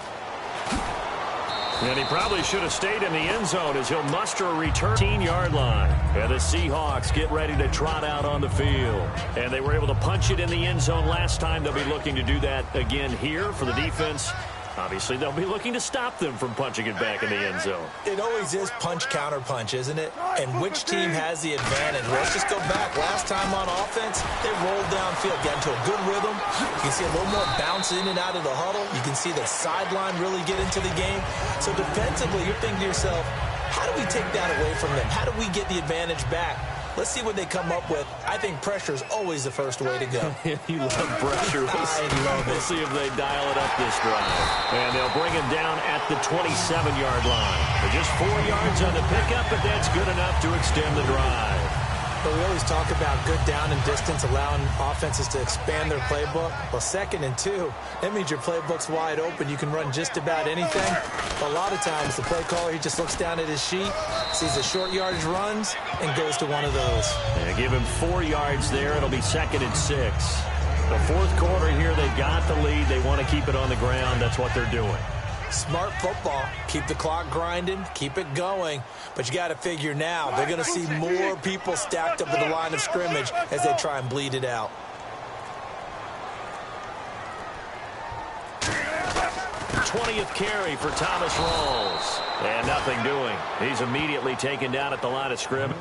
And he probably should have stayed in the end zone as he'll muster a return 15-yard line. And the Seahawks get ready to trot out on the field. And they were able to punch it in the end zone last time. They'll be looking to do that again here for the defense. Obviously, they'll be looking to stop them from punching it back in the end zone. It always is punch-counter-punch, isn't it? And which team has the advantage? Let's just go back. Last time on offense, they rolled downfield, got into a good rhythm. You can see a little more bounce in and out of the huddle. You can see the sideline really get into the game. So defensively, you're thinking to yourself, how do we take that away from them? How do we get the advantage back? Let's see what they come up with. I think pressure is always the first way to go. You love pressure. I love it. We'll see if they dial it up this drive. And they'll bring him down at the 27-yard line. They're just 4 yards on the pickup, but that's good enough to extend the drive. But we always talk about good down and distance, allowing offenses to expand their playbook. Well, 2nd and 2, that means your playbook's wide open. You can run just about anything. But a lot of times, the play caller, he just looks down at his sheet, sees the short yardage runs, and goes to one of those. Yeah, give him 4 yards there. It'll be 2nd and 6. The fourth quarter here, they've got the lead. They want to keep it on the ground. That's what they're doing. Smart football. Keep the clock grinding. Keep it going. But you got to figure now, they're going to see more people stacked up at the line of scrimmage as they try and bleed it out. '20th carry for Thomas Rawls. And nothing doing. He's immediately taken down at the line of scrimmage.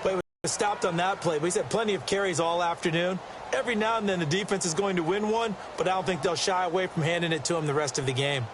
We stopped on that play. We said plenty of carries all afternoon. Every now and then the defense is going to win one, but I don't think they'll shy away from handing it to him the rest of the game.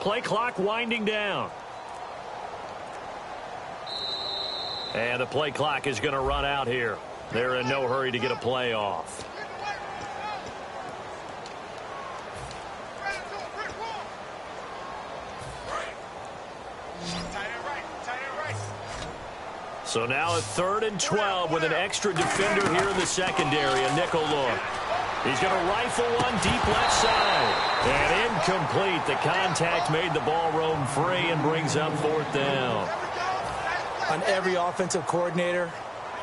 Play clock winding down. And the play clock is going to run out here. They're in no hurry to get a play off. So now a 3rd and 12 with an extra defender here in the secondary, a nickel look. He's going to rifle one deep left side. And incomplete. The contact made the ball roam free and brings up 4th down. On every offensive coordinator,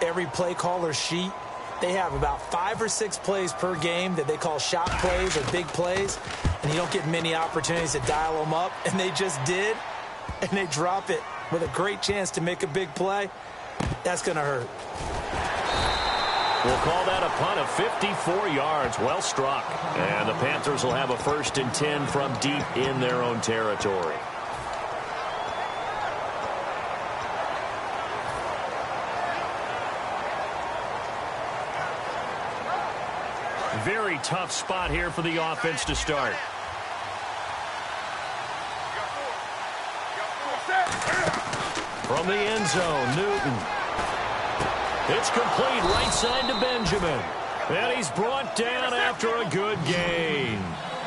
every play caller sheet, they have about 5 or 6 plays per game that they call shot plays or big plays, and you don't get many opportunities to dial them up, and they just did, and they drop it with a great chance to make a big play. That's going to hurt. We'll call that a punt of 54 yards. Well struck. And the Panthers will have a 1st and 10 from deep in their own territory. Very tough spot here for the offense to start. From the end zone, Newton. It's complete right side to Benjamin. And he's brought down after a good gain.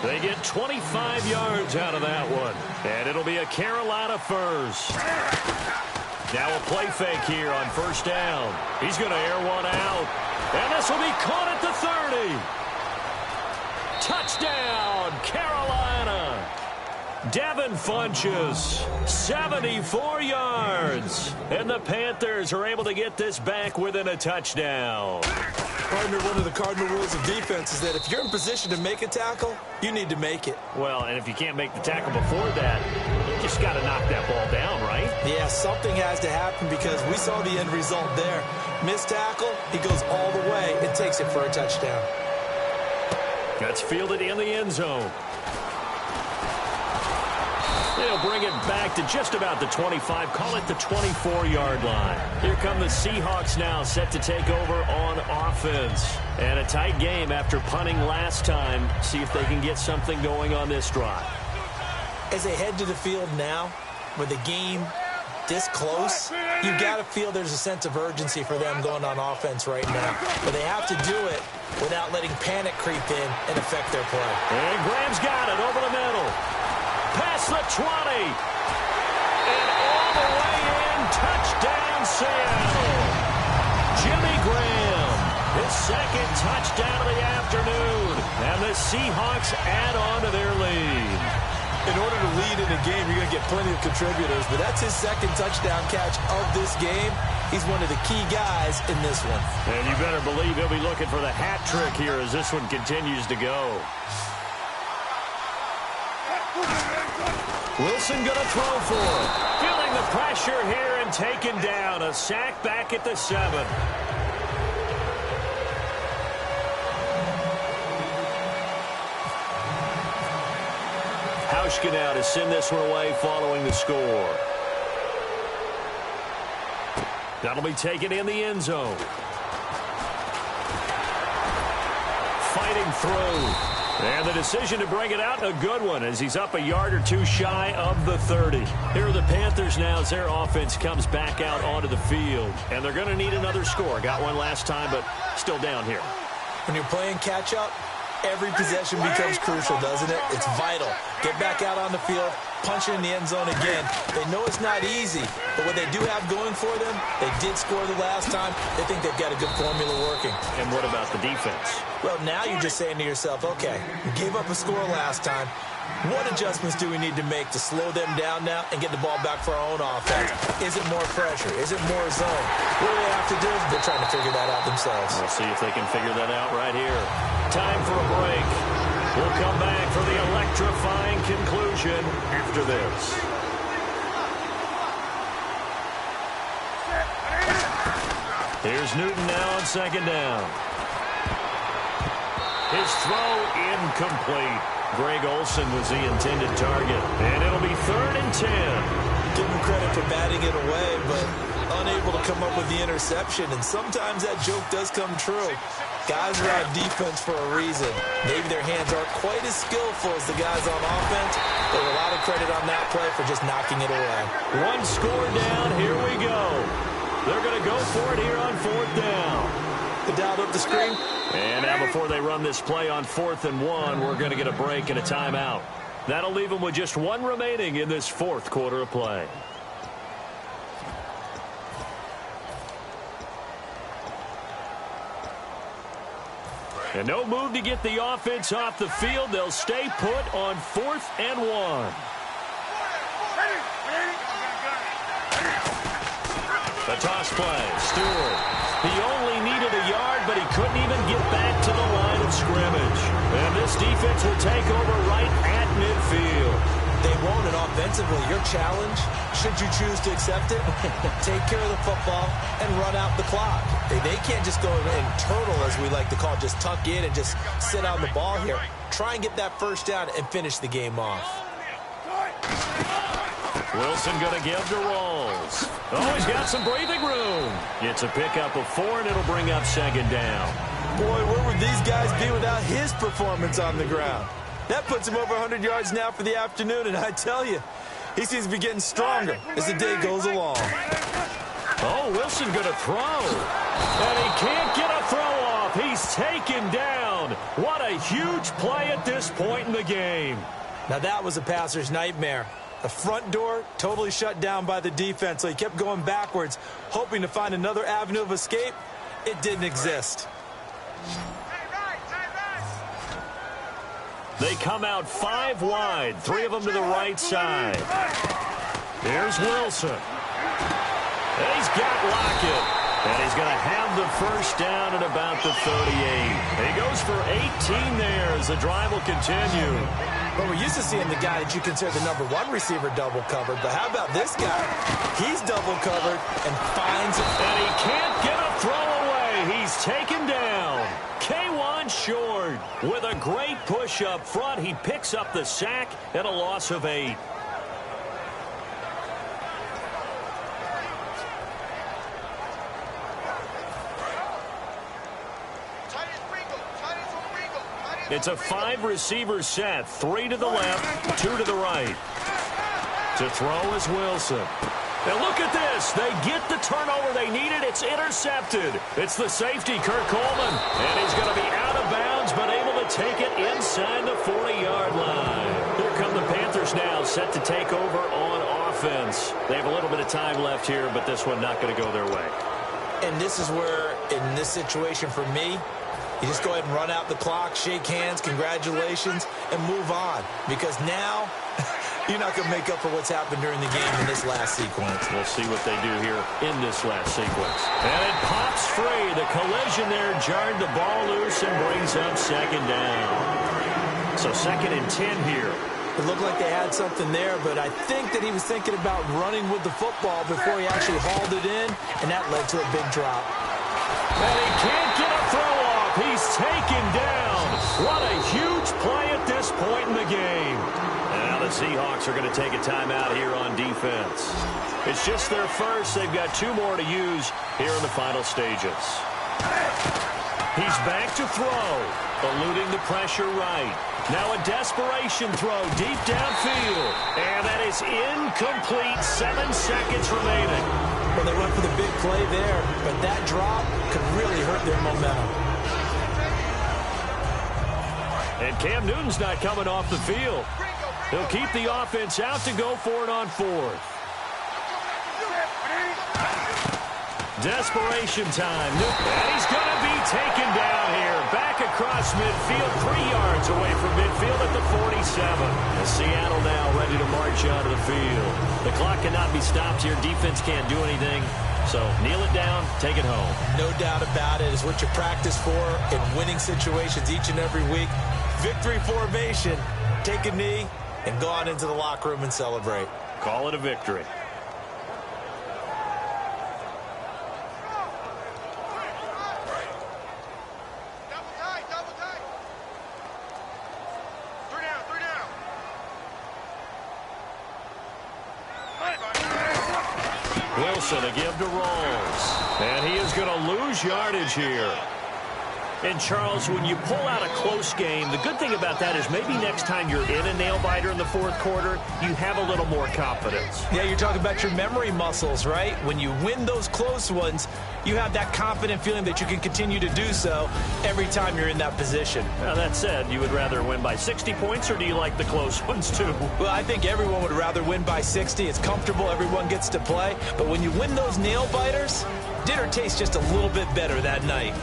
They get 25 yards out of that one. And it'll be a Carolina 1st. Now a play fake here on 1st down. He's going to air one out. And this will be caught at the 30. Touchdown, Carolina. Devin Funchess, 74 yards. And the Panthers are able to get this back within a touchdown. Partner, one of the cardinal rules of defense is that if you're in position to make a tackle, you need to make it. Well, and if you can't make the tackle before that, you just got to knock that ball down, right? Yeah, something has to happen because we saw the end result there. Missed tackle, he goes all the way and takes it for a touchdown. That's fielded in the end zone. They'll bring it back to just about the 25, call it the 24-yard line. Here come the Seahawks now, set to take over on offense. And a tight game after punting last time. See if they can get something going on this drive. As they head to the field now, with the game this close, you've got to feel there's a sense of urgency for them going on offense right now. But they have to do it without letting panic creep in and affect their play. And Graham's got it over the middle. Past the 20. And all the way in. Touchdown, Seattle. Jimmy Graham. His 2nd touchdown of the afternoon. And the Seahawks add on to their lead. In order to lead in a game, you're going to get plenty of contributors. But that's his 2nd touchdown catch of this game. He's one of the key guys in this one. And you better believe he'll be looking for the hat trick here as this one continues to go. Wilson going to throw for it. Feeling the pressure here and taken down. A sack back at the 7. Hauschka now to send this one away following the score. That'll be taken in the end zone. Fighting through. And the decision to bring it out, a good one, as he's up a yard or two shy of the 30. Here are the Panthers now as their offense comes back out onto the field. And they're going to need another score. Got one last time, but still down here. When you're playing catch-up, every possession becomes crucial, doesn't it? It's vital. Get back out on the field, punch it in the end zone again. They know it's not easy, but what they do have going for them, they did score the last time. They think they've got a good formula working. And what about the defense? Well, now you're just saying to yourself, okay, we gave up a score last time. What adjustments do we need to make to slow them down now and get the ball back for our own offense? Is it more pressure? Is it more zone? What do they have to do? They're trying to figure that out themselves. We'll see if they can figure that out right here. Time for a break. We'll come back for the electrifying conclusion after this. Here's Newton now on 2nd down. His throw incomplete. Greg Olsen was the intended target. And it'll be 3rd and 10. Give him credit for batting it away, but unable to come up with the interception. And sometimes that joke does come true. Guys are on defense for a reason. Maybe their hands aren't quite as skillful as the guys on offense, but a lot of credit on that play for just knocking it away. One score down. Here we go. They're going to go for it here on 4th down. The dialed up the screen. And now before they run this play on 4th and 1, we're going to get a break and a timeout. That'll leave them with just one remaining in this 4th quarter of play. And no move to get the offense off the field. They'll stay put on 4th and 1. The toss play. Stewart. He only needed a yard, but he couldn't even get back to the line of scrimmage. And this defense will take over right at midfield. They won't, and offensively, your challenge, should you choose to accept it, take care of the football and run out the clock. They can't just go and turtle, as we like to call it, just tuck in and just sit on the ball here. Try and get that first down and finish the game off. Wilson going to give to Rolls. Oh, he's got some breathing room. It's a pickup of 4, and it'll bring up 2nd down. Boy, where would these guys be without his performance on the ground? That puts him over 100 yards now for the afternoon, and I tell you, he seems to be getting stronger as the day goes along. Oh, Wilson going to throw. And he can't get a throw off. He's taken down. What a huge play at this point in the game. Now that was a passer's nightmare. The front door totally shut down by the defense, so he kept going backwards, hoping to find another avenue of escape. It didn't exist. They come out 5 wide, 3 of them to the right side. Here's Wilson. And he's got Lockett. And he's going to have the first down at about the 38. He goes for 18 there as the drive will continue. Well, we're used to seeing the guy that you consider the #1 receiver double covered, but how about this guy? He's double covered and finds it. And he can't get a throw away. He's taken down. K1 short with a great push up front. He picks up the sack and a loss of 8. It's a 5-receiver set. 3 to the left, 2 to the right. To throw is Wilson. And look at this. They get the turnover they needed. It's intercepted. It's the safety, Kurt Coleman. And he's going to be out of bounds, but able to take it inside the 40-yard line. Here come the Panthers now, set to take over on offense. They have a little bit of time left here, but this one not going to go their way. And this is where, in this situation for me, you just go ahead and run out the clock, shake hands, congratulations, and move on. Because now, you're not going to make up for what's happened during the game in this last sequence. We'll see what they do here in this last sequence. And it pops free. The collision there jarred the ball loose and brings up 2nd down. So 2nd and 10 here. It looked like they had something there, but I think that he was thinking about running with the football before he actually hauled it in, and that led to a big drop. And he can't get a throw off. He's taken down. What a huge play at this point in the game. And now the Seahawks are going to take a timeout here on defense. It's just their first. They've got 2 more to use here in the final stages. He's back to throw, eluding the pressure right. Now a desperation throw deep downfield. And that is incomplete. 7 seconds remaining. Well, they went for the big play there, but that drop could really hurt their momentum. And Cam Newton's not coming off the field. He'll keep the offense out to go for it on 4th. Desperation time. And he's going to be taken down here. Back across midfield, 3 yards away from midfield at the 47. And Seattle now ready to march out of the field. The clock cannot be stopped here. Defense can't do anything. So kneel it down, take it home. No doubt about it. It's what you practice for in winning situations each and every week. Victory formation. Take a knee and go on into the locker room and celebrate. Call it a victory. Wilson to give to Rolls. And he is going to lose yardage here. And, Charles, when you pull out a close game, the good thing about that is maybe next time you're in a nail-biter in the 4th quarter, you have a little more confidence. Yeah, you're talking about your memory muscles, right? When you win those close ones, you have that confident feeling that you can continue to do so every time you're in that position. Now, that said, you would rather win by 60 points, or do you like the close ones, too? Well, I think everyone would rather win by 60. It's comfortable. Everyone gets to play. But when you win those nail-biters, dinner tastes just a little bit better that night.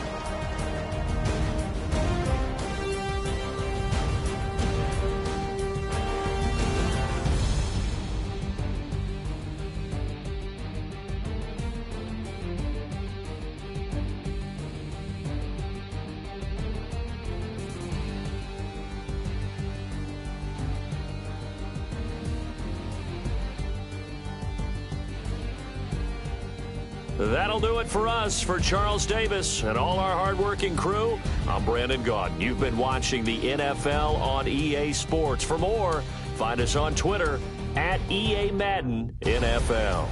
That'll do it for us. For Charles Davis and all our hardworking crew, I'm Brandon Gaudin. You've been watching the NFL on EA Sports. For more, find us on Twitter at EA Madden NFL.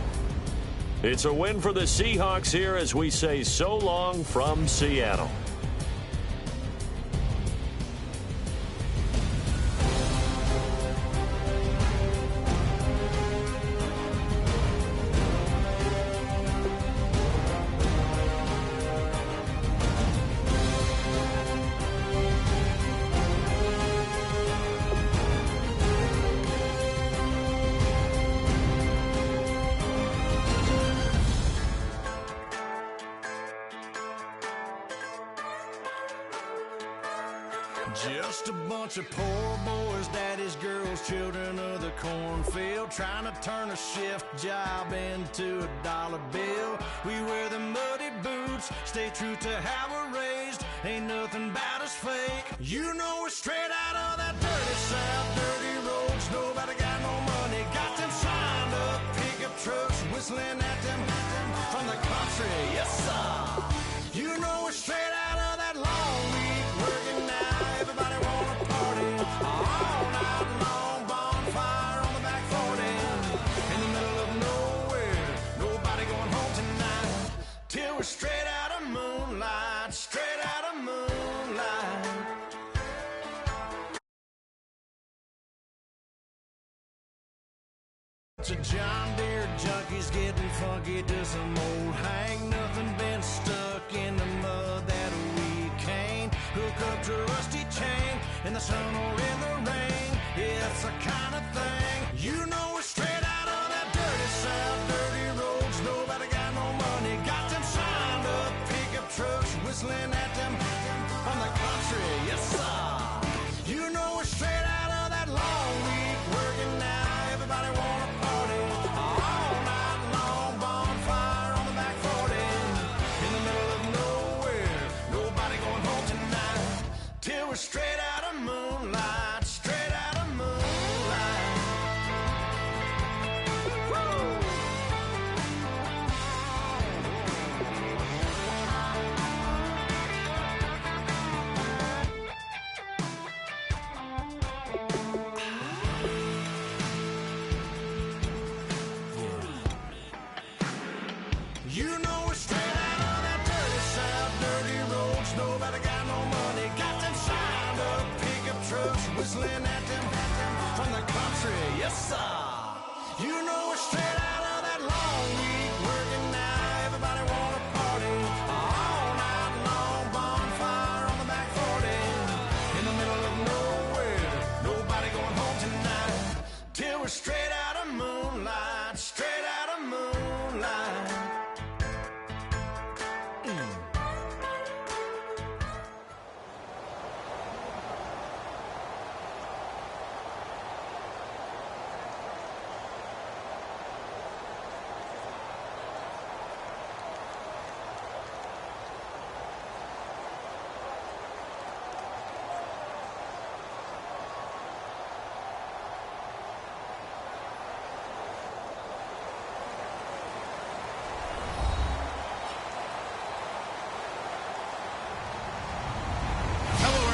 It's a win for the Seahawks here as we say so long from Seattle. Just a bunch of poor boys, daddy's girls, children of the cornfield, trying to turn a shift job into a dollar bill. We wear the muddy boots, stay true to how we're raised, ain't nothing about us fake. You know we're straight out of that dirty south, dirty roads, nobody got no money, got them signed up, pickup trucks, whistling at them from the country, yes sir. You know we're straight out of that long week, working now. Everybody wanna party all night long, bonfire on the back 40, in the middle of nowhere, nobody going home tonight, till we're straight out of moonlight, straight out of moonlight. To John Deere junkies getting funky to some old hang, nothing been stuck in the mud that we can't hook up to a rusty chain in the sun or in the rain. Yeah, it's the kind of thing, you know we're straight out of that dirty south, dirty roads, nobody got no money, got them signed up, pickup trucks, whistling at them from the country, yes sir. You know we're straight out of that long week, working now, everybody wanna party all night long, bonfire on the back 40, in the middle of nowhere, nobody going home tonight, till we're straight out of moonlight, straight out of moonlight. Woo! You know we're straight out of that dirty south, dirty roads, nobody got no money, got them signed up, pickup trucks, whistling at them from the country, yes sir. You know we're straight out of that long week, working now, everybody wanna party all night long, bonfire on the back 40, in the middle of nowhere, nobody going home tonight, till we're straight out of moonlight, straight out of moonlight.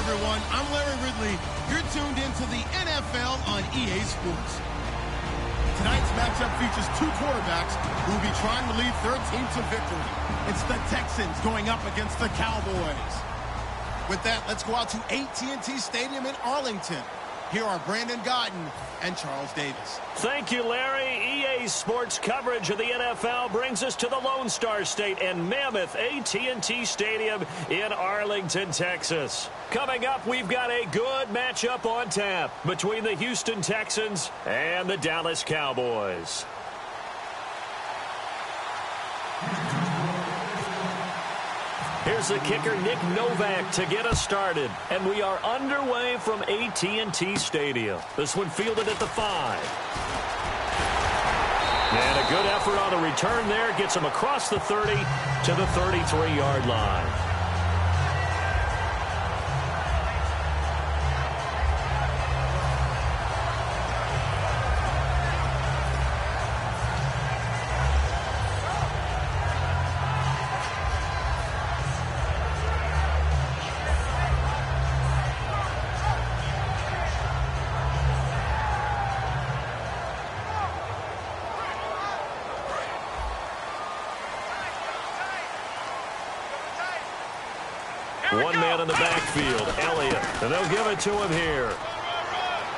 Everyone, I'm Larry Ridley. You're tuned into the NFL on EA Sports. Tonight's matchup features two quarterbacks who will be trying to lead their team to victory. It's the Texans going up against the Cowboys. With that, let's go out to AT&T Stadium in Arlington. Here are Brandon Gaudin and Charles Davis. Thank you, Larry. EA Sports coverage of the NFL brings us to the Lone Star State and mammoth AT&T Stadium in Arlington, Texas. Coming up, we've got a good matchup on tap between the Houston Texans and the Dallas Cowboys. Here's the kicker, Nick Novak, to get us started. And we are underway from AT&T Stadium. This one fielded at the 5. And a good effort on the return there. Gets him across the 30 to the 33-yard line. One man in the backfield, Elliott, and they'll give it to him here.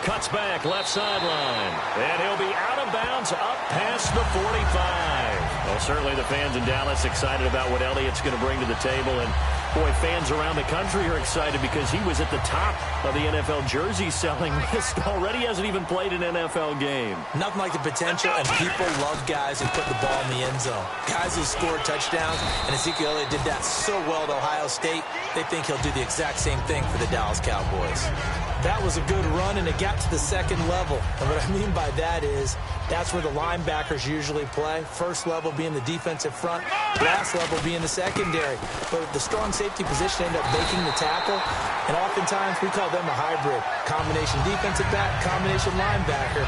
Cuts back, left sideline, and he'll be out of bounds up past the 45. Well, certainly the fans in Dallas excited about what Elliott's going to bring to the table, and boy, fans around the country are excited because he was at the top of the NFL jersey selling list already. Hasn't even played an NFL game. Nothing like the potential, and people love guys who put the ball in the end zone. Guys who score touchdowns, and Ezekiel Elliott did that so well at Ohio State, they think he'll do the exact same thing for the Dallas Cowboys. That was a good run, and it got to the second level. And what I mean by that is that's where the linebackers usually play. First level being the defensive front, last level being the secondary. But the strong safety position ended up making the tackle, and oftentimes we call them a hybrid. Combination defensive back, combination linebacker.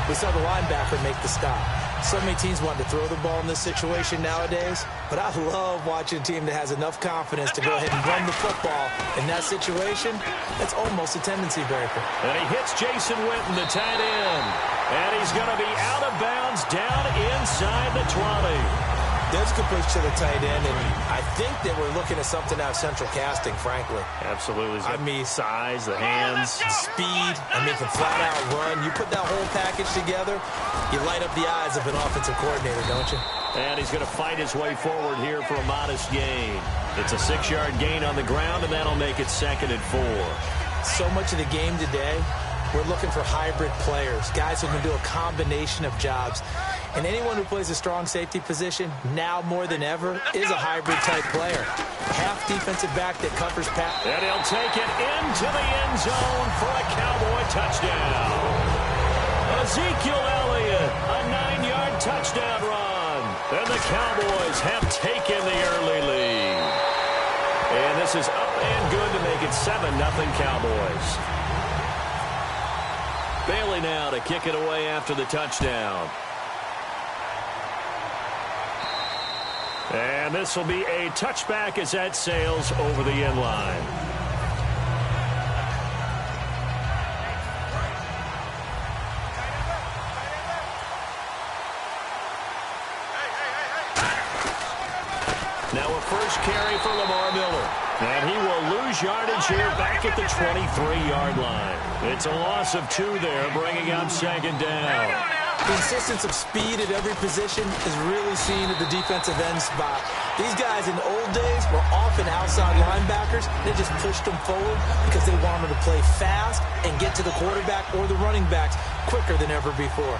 We saw the linebacker make the stop. So many teams want to throw the ball in this situation nowadays, but I love watching a team that has enough confidence to go ahead and run the football. In that situation, that's almost a tendency breaker. And he hits Jason Witten, the tight end. And he's going to be out of bounds down inside the 20. That's a good push to the tight end, and I think that we're looking at something out of central casting, frankly. Absolutely. I mean, size, the hands, speed. I mean, can flat out run. You put that whole package together, you light up the eyes of an offensive coordinator, don't you? And he's going to fight his way forward here for a modest gain. It's a 6-yard gain on the ground, and that'll make it 2nd and 4. So much of the game today, we're looking for hybrid players, guys who can do a combination of jobs. And anyone who plays a strong safety position, now more than ever, is a hybrid-type player. Half defensive back that covers pass. And he'll take it into the end zone for a Cowboy touchdown. Ezekiel Elliott, a 9-yard touchdown run. And the Cowboys have taken the early lead. And this is up and good to make it 7-0 Cowboys. Bailey now to kick it away after the touchdown. And this will be a touchback as that sails over the end line. Now a first carry for Lamar Miller. And he will lose yardage here back at the 23-yard line. It's a loss of 2 there, bringing up 2nd down. The insistence of speed at every position is really seen at the defensive end spot. These guys in the old days were often outside linebackers. They just pushed them forward because they wanted to play fast and get to the quarterback or the running backs quicker than ever before.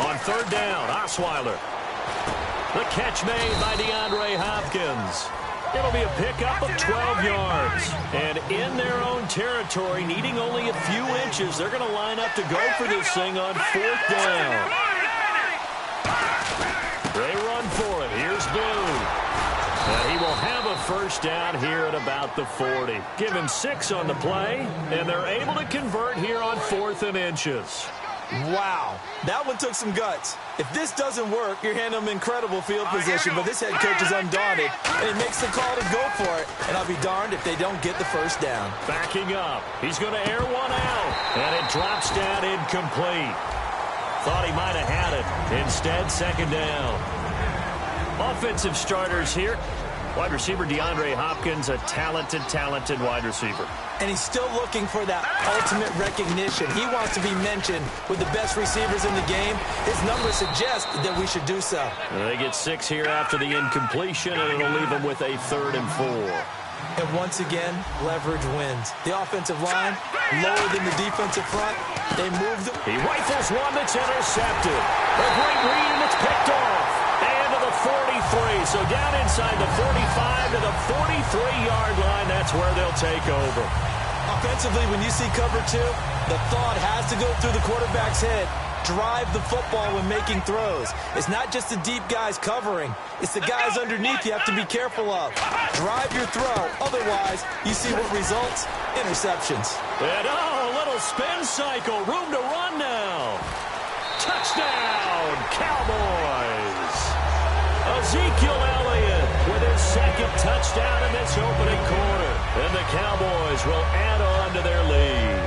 On 3rd down, Osweiler. The catch made by DeAndre Hopkins. It'll be a pickup of 12 yards. And in their own territory, needing only a few inches, they're going to line up to go for this thing on 4th down. They run for it. Here's Blue. And he will have a first down here at about the 40. Give him 6 on the play, and they're able to convert here on 4th and inches. Wow, that one took some guts. If this doesn't work, you're handing them incredible field position, but this head coach is undaunted, and he makes the call to go for it, and I'll be darned if they don't get the first down. Backing up. He's going to air one out, and it drops down incomplete. Thought he might have had it. Instead, 2nd down. Offensive starters here. Wide receiver DeAndre Hopkins, a talented wide receiver. And he's still looking for that ultimate recognition. He wants to be mentioned with the best receivers in the game. His numbers suggest that we should do so. And they get 6 here after the incompletion, and it'll leave them with a 3rd and 4. And once again, leverage wins. The offensive line, lower than the defensive front. They moved. He rifles one that's intercepted. A great read, and it's picked off. And to the 43. So down inside the 45 to the 43-yard line. That's where they'll take over. Offensively, when you see cover 2, the thought has to go through the quarterback's head. Drive the football when making throws. It's not just the deep guys covering. It's the guys underneath you have to be careful of. Drive your throw. Otherwise, you see what results? Interceptions. And a little spin cycle. Room to run now. Touchdown, Cowboys. Ezekiel Elliott with his 2nd touchdown in this opening quarter. And the Cowboys will add on to their lead.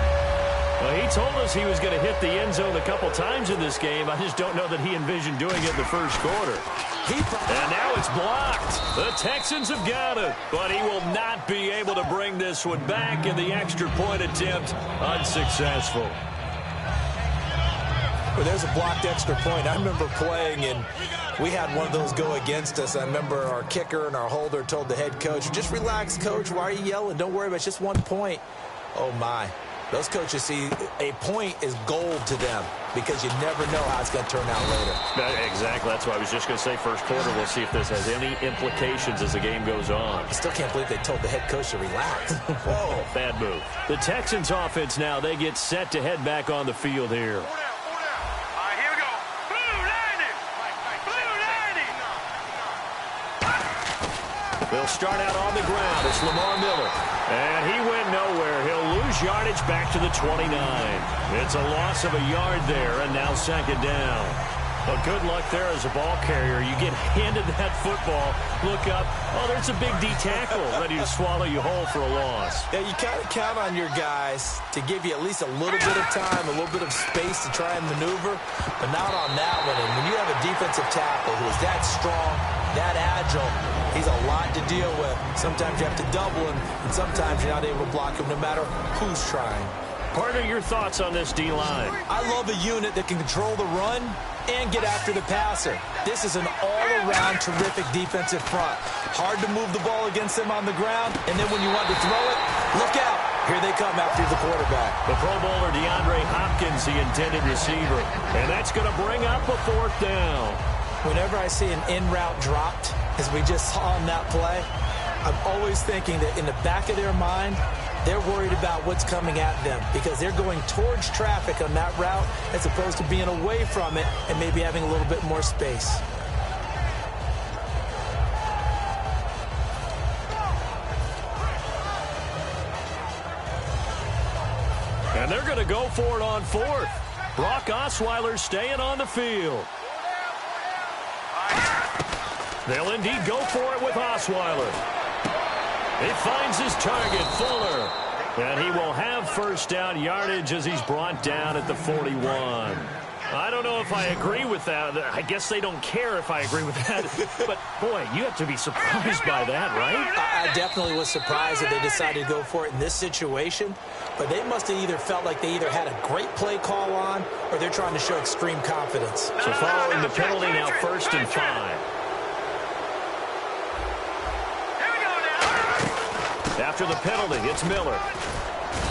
Well, he told us he was going to hit the end zone a couple times in this game. I just don't know that he envisioned doing it in the first quarter. And now it's blocked. The Texans have got it, but he will not be able to bring this one back, in the extra point attempt unsuccessful. Well, there's a blocked extra point. I remember playing, and we had one of those go against us. I remember our kicker and our holder told the head coach, just relax, coach. Why are you yelling? Don't worry about it. It's just 1 point. Oh, my. Those coaches see a point is gold to them because you never know how it's going to turn out later. Exactly. That's what I was just going to say. First quarter, we'll see if this has any implications as the game goes on. I still can't believe they told the head coach to relax. Whoa. Bad move. The Texans offense now, they get set to head back on the field here. They'll start out on the ground. It's Lamar Miller. And he went nowhere. He'll lose yardage back to the 29. It's a loss of a yard there, and now second down. Well, good luck there as a ball carrier. You get handed that football, look up, oh, there's a big D tackle ready to swallow you whole for a loss. Yeah, you kind of count on your guys to give you at least a little bit of time, a little bit of space to try and maneuver, but not on that one. And when you have a defensive tackle who is that strong, that agile, he's a lot to deal with. Sometimes you have to double him, and sometimes you're not able to block him no matter who's trying. Partner, your thoughts on this D-line? I love a unit that can control the run and get after the passer. This is an all-around terrific defensive front. Hard to move the ball against them on the ground, and then when you want to throw it, look out. Here they come after the quarterback. The Pro Bowler DeAndre Hopkins, the intended receiver, and that's going to bring up a fourth down. Whenever I see an in-route dropped, as we just saw in that play, I'm always thinking that in the back of their mind, they're worried about what's coming at them because they're going towards traffic on that route as opposed to being away from it and maybe having a little bit more space. And they're going to go for it on fourth. Brock Osweiler staying on the field. They'll indeed go for it with Osweiler. He finds his target, Fuller. And he will have first down yardage as he's brought down at the 41. I don't know if I agree with that. I guess they don't care if I agree with that. But, boy, you have to be surprised by that, right? I definitely was surprised that they decided to go for it in this situation. But they must have either felt like they either had a great play call on or they're trying to show extreme confidence. So following the penalty, now 1st and 5. After the penalty, it's Miller.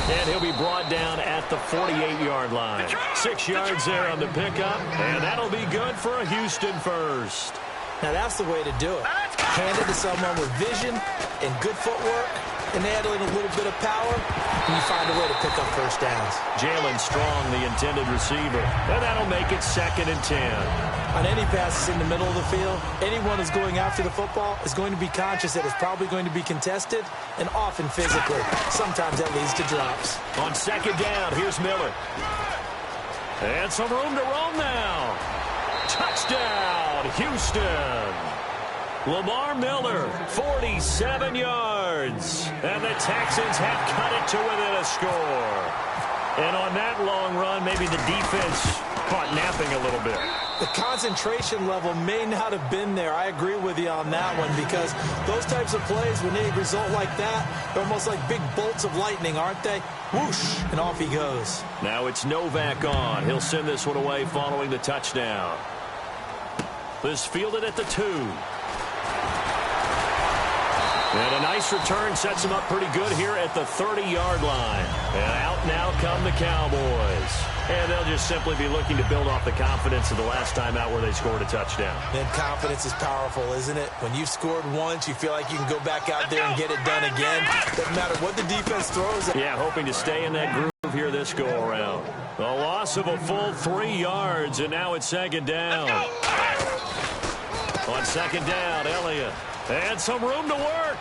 And he'll be brought down at the 48-yard line. 6 yards there on the pickup, and that'll be good for a Houston first. Now, that's the way to do it. Hand it to someone with vision and good footwork, and add in a little bit of power, and you find a way to pick up first downs. Jalen Strong, the intended receiver, and that'll make it 2nd and 10. On any passes in the middle of the field, anyone who's going after the football is going to be conscious that it's probably going to be contested and often physically. Sometimes that leads to drops. On 2nd down, here's Miller. And some room to roam now. Touchdown, Houston. Lamar Miller, 47 yards. And the Texans have cut it to within a score. And on that long run, maybe the defense caught napping a little bit. The concentration level may not have been there. I agree with you on that one because those types of plays, when they result like that, they're almost like big bolts of lightning, aren't they? Whoosh, and off he goes. Now it's Novak on. He'll send this one away following the touchdown. This fielded at the 2. And a nice return sets him up pretty good here at the 30-yard line. And out now come the Cowboys. And they'll just simply be looking to build off the confidence of the last time out where they scored a touchdown. And confidence is powerful, isn't it? When you've scored once, you feel like you can go back out there and get it done again. Doesn't matter what the defense throws. Yeah, hoping to stay in that groove here this go-around. A loss of a full 3 yards, and now it's 2nd down. On 2nd down, Elliott. And some room to work.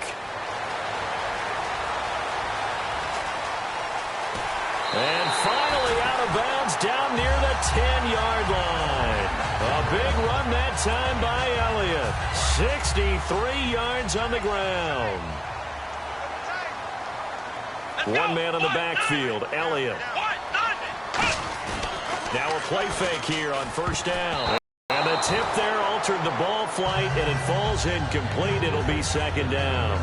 And finally out of bounds down near the 10-yard line. A big run that time by Elliott. 63 yards on the ground. One man on the backfield, Elliott. Now a play fake here on first down. And the tip there altered the ball flight, and it falls incomplete. It'll be second down.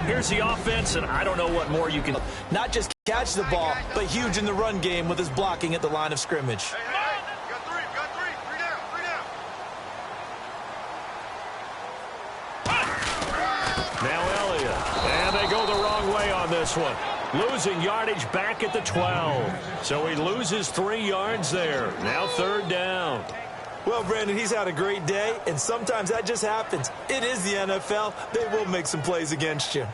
Here's the offense, and I don't know what more you can. Not just catch the ball, but huge in the run game with his blocking at the line of scrimmage. Hey, you got three. Three down. Now Elliott. And they go the wrong way on this one. Losing yardage back at the 12. So he loses 3 yards there. Now third down. Well, Brandon, he's had a great day, and sometimes that just happens. It is the NFL. They will make some plays against you.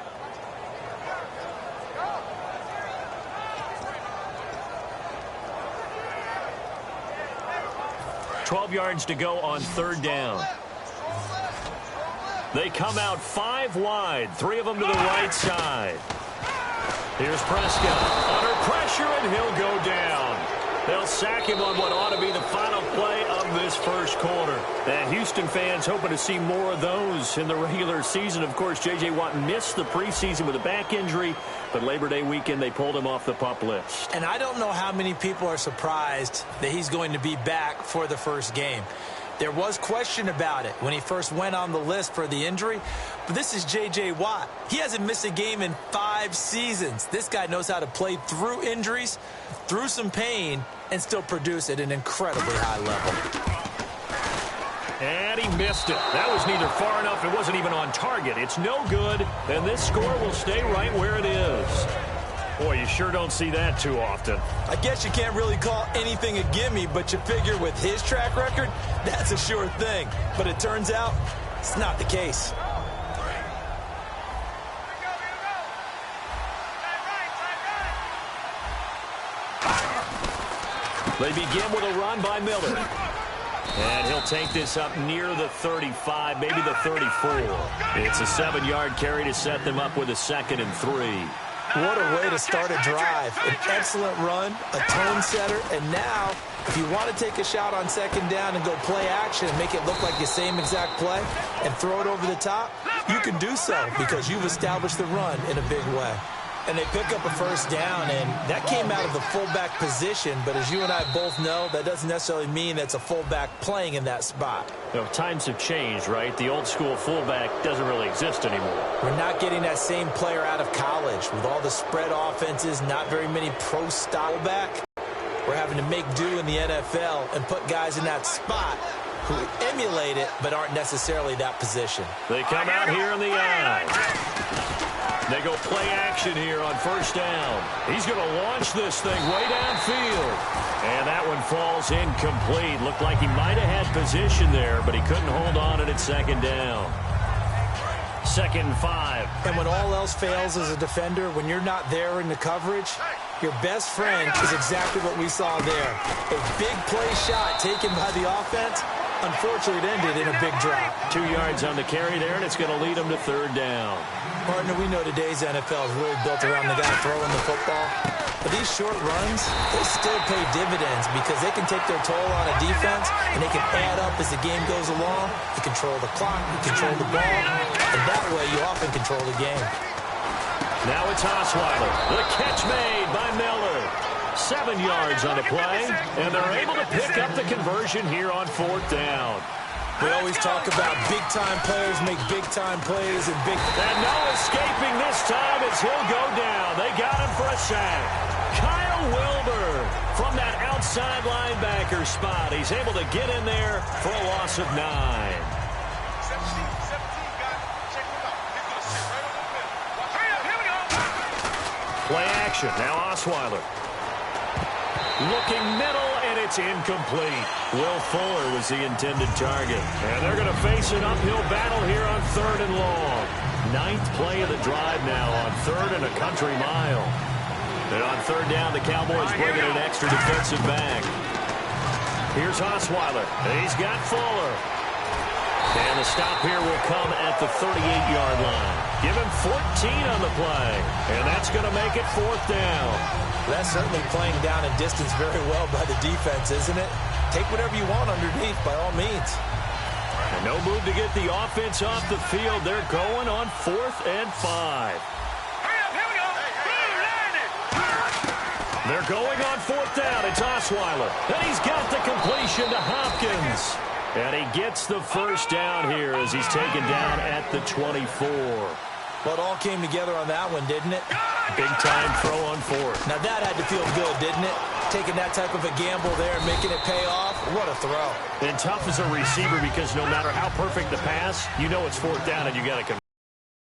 $12 yards to go on third down. They come out 5 wide, 3 of them to the right side. Here's Prescott under pressure, and he'll go down. They'll sack him on what ought to be the final play of this first quarter. And Houston fans hoping to see more of those in the regular season. Of course, J.J. Watt missed the preseason with a back injury, but Labor Day weekend they pulled him off the PUP list. And I don't know how many people are surprised that he's going to be back for the first game. There was question about it when he first went on the list for the injury, but this is J.J. Watt. He hasn't missed a game in 5 seasons. This guy knows how to play through injuries, through some pain, and still produce at an incredibly high level. And he missed it. That was neither far enough. It wasn't even on target. It's no good, and this score will stay right where it is. Boy, you sure don't see that too often. I guess you can't really call anything a gimme, but you figure with his track record, that's a sure thing. But it turns out it's not the case. They begin with a run by Miller. And he'll take this up near the 35, maybe the 34. It's a 7-yard carry to set them up with a 2nd and 3. What a way to start a drive. An excellent run, a tone setter, and now if you want to take a shot on 2nd down and go play action and make it look like the same exact play and throw it over the top, you can do so because you've established the run in a big way. And they pick up a first down, and that came out of the fullback position. But as you and I both know, that doesn't necessarily mean that's a fullback playing in that spot. You know, times have changed, right? The old school fullback doesn't really exist anymore. We're not getting that same player out of college. With all the spread offenses, not very many pro-style back. We're having to make do in the NFL and put guys in that spot who emulate it but aren't necessarily that position. They come out here in the eye. They go play action here on first down. He's going to launch this thing way downfield. And that one falls incomplete. Looked like he might have had position there, but he couldn't hold on it at 2nd down. 2nd and 5. And when all else fails as a defender, when you're not there in the coverage, your best friend is exactly what we saw there. A big play shot taken by the offense. Unfortunately, it ended in a big drop. 2 yards on the carry there, and it's going to lead them to 3rd down. Partner, we know today's NFL is really built around the guy throwing the football. But these short runs, they still pay dividends because they can take their toll on a defense, and they can add up as the game goes along. You control the clock, you control the ball, and that way you often control the game. Now it's Osweiler. The catch made by Miller. 7 yards on the play, and they're able to pick up the conversion here on 4th down. We always talk about big-time players make big-time plays and big... And no escaping this time as he'll go down. They got him for a sack. Kyle Wilbur from that outside linebacker spot. He's able to get in there for a loss of 9. 17, got it. Check him out. He's going to sit right over the middle. Here we go. Play action. Now Osweiler. Looking middle, and it's incomplete. Will Fuller was the intended target. And they're going to face an uphill battle here on 3rd and long. 9th play of the drive now on 3rd and a country mile. And on 3rd down, the Cowboys bring in an extra defensive back. Here's Osweiler. He's got Fuller. And the stop here will come at the 38-yard line. Give him 14 on the play. And that's going to make it 4th down. That's certainly playing down in distance very well by the defense, isn't it? Take whatever you want underneath, by all means. And no move to get the offense off the field. They're going on 4th and 5. They're going on 4th down. It's Osweiler. And he's got the completion to Hopkins. And he gets the first down here as he's taken down at the 24. Well, it all came together on that one, didn't it? Big-time throw on 4th. Now, that had to feel good, didn't it? Taking that type of a gamble there and making it pay off. What a throw. And tough as a receiver because no matter how perfect the pass, you know it's 4th down and you got to convert.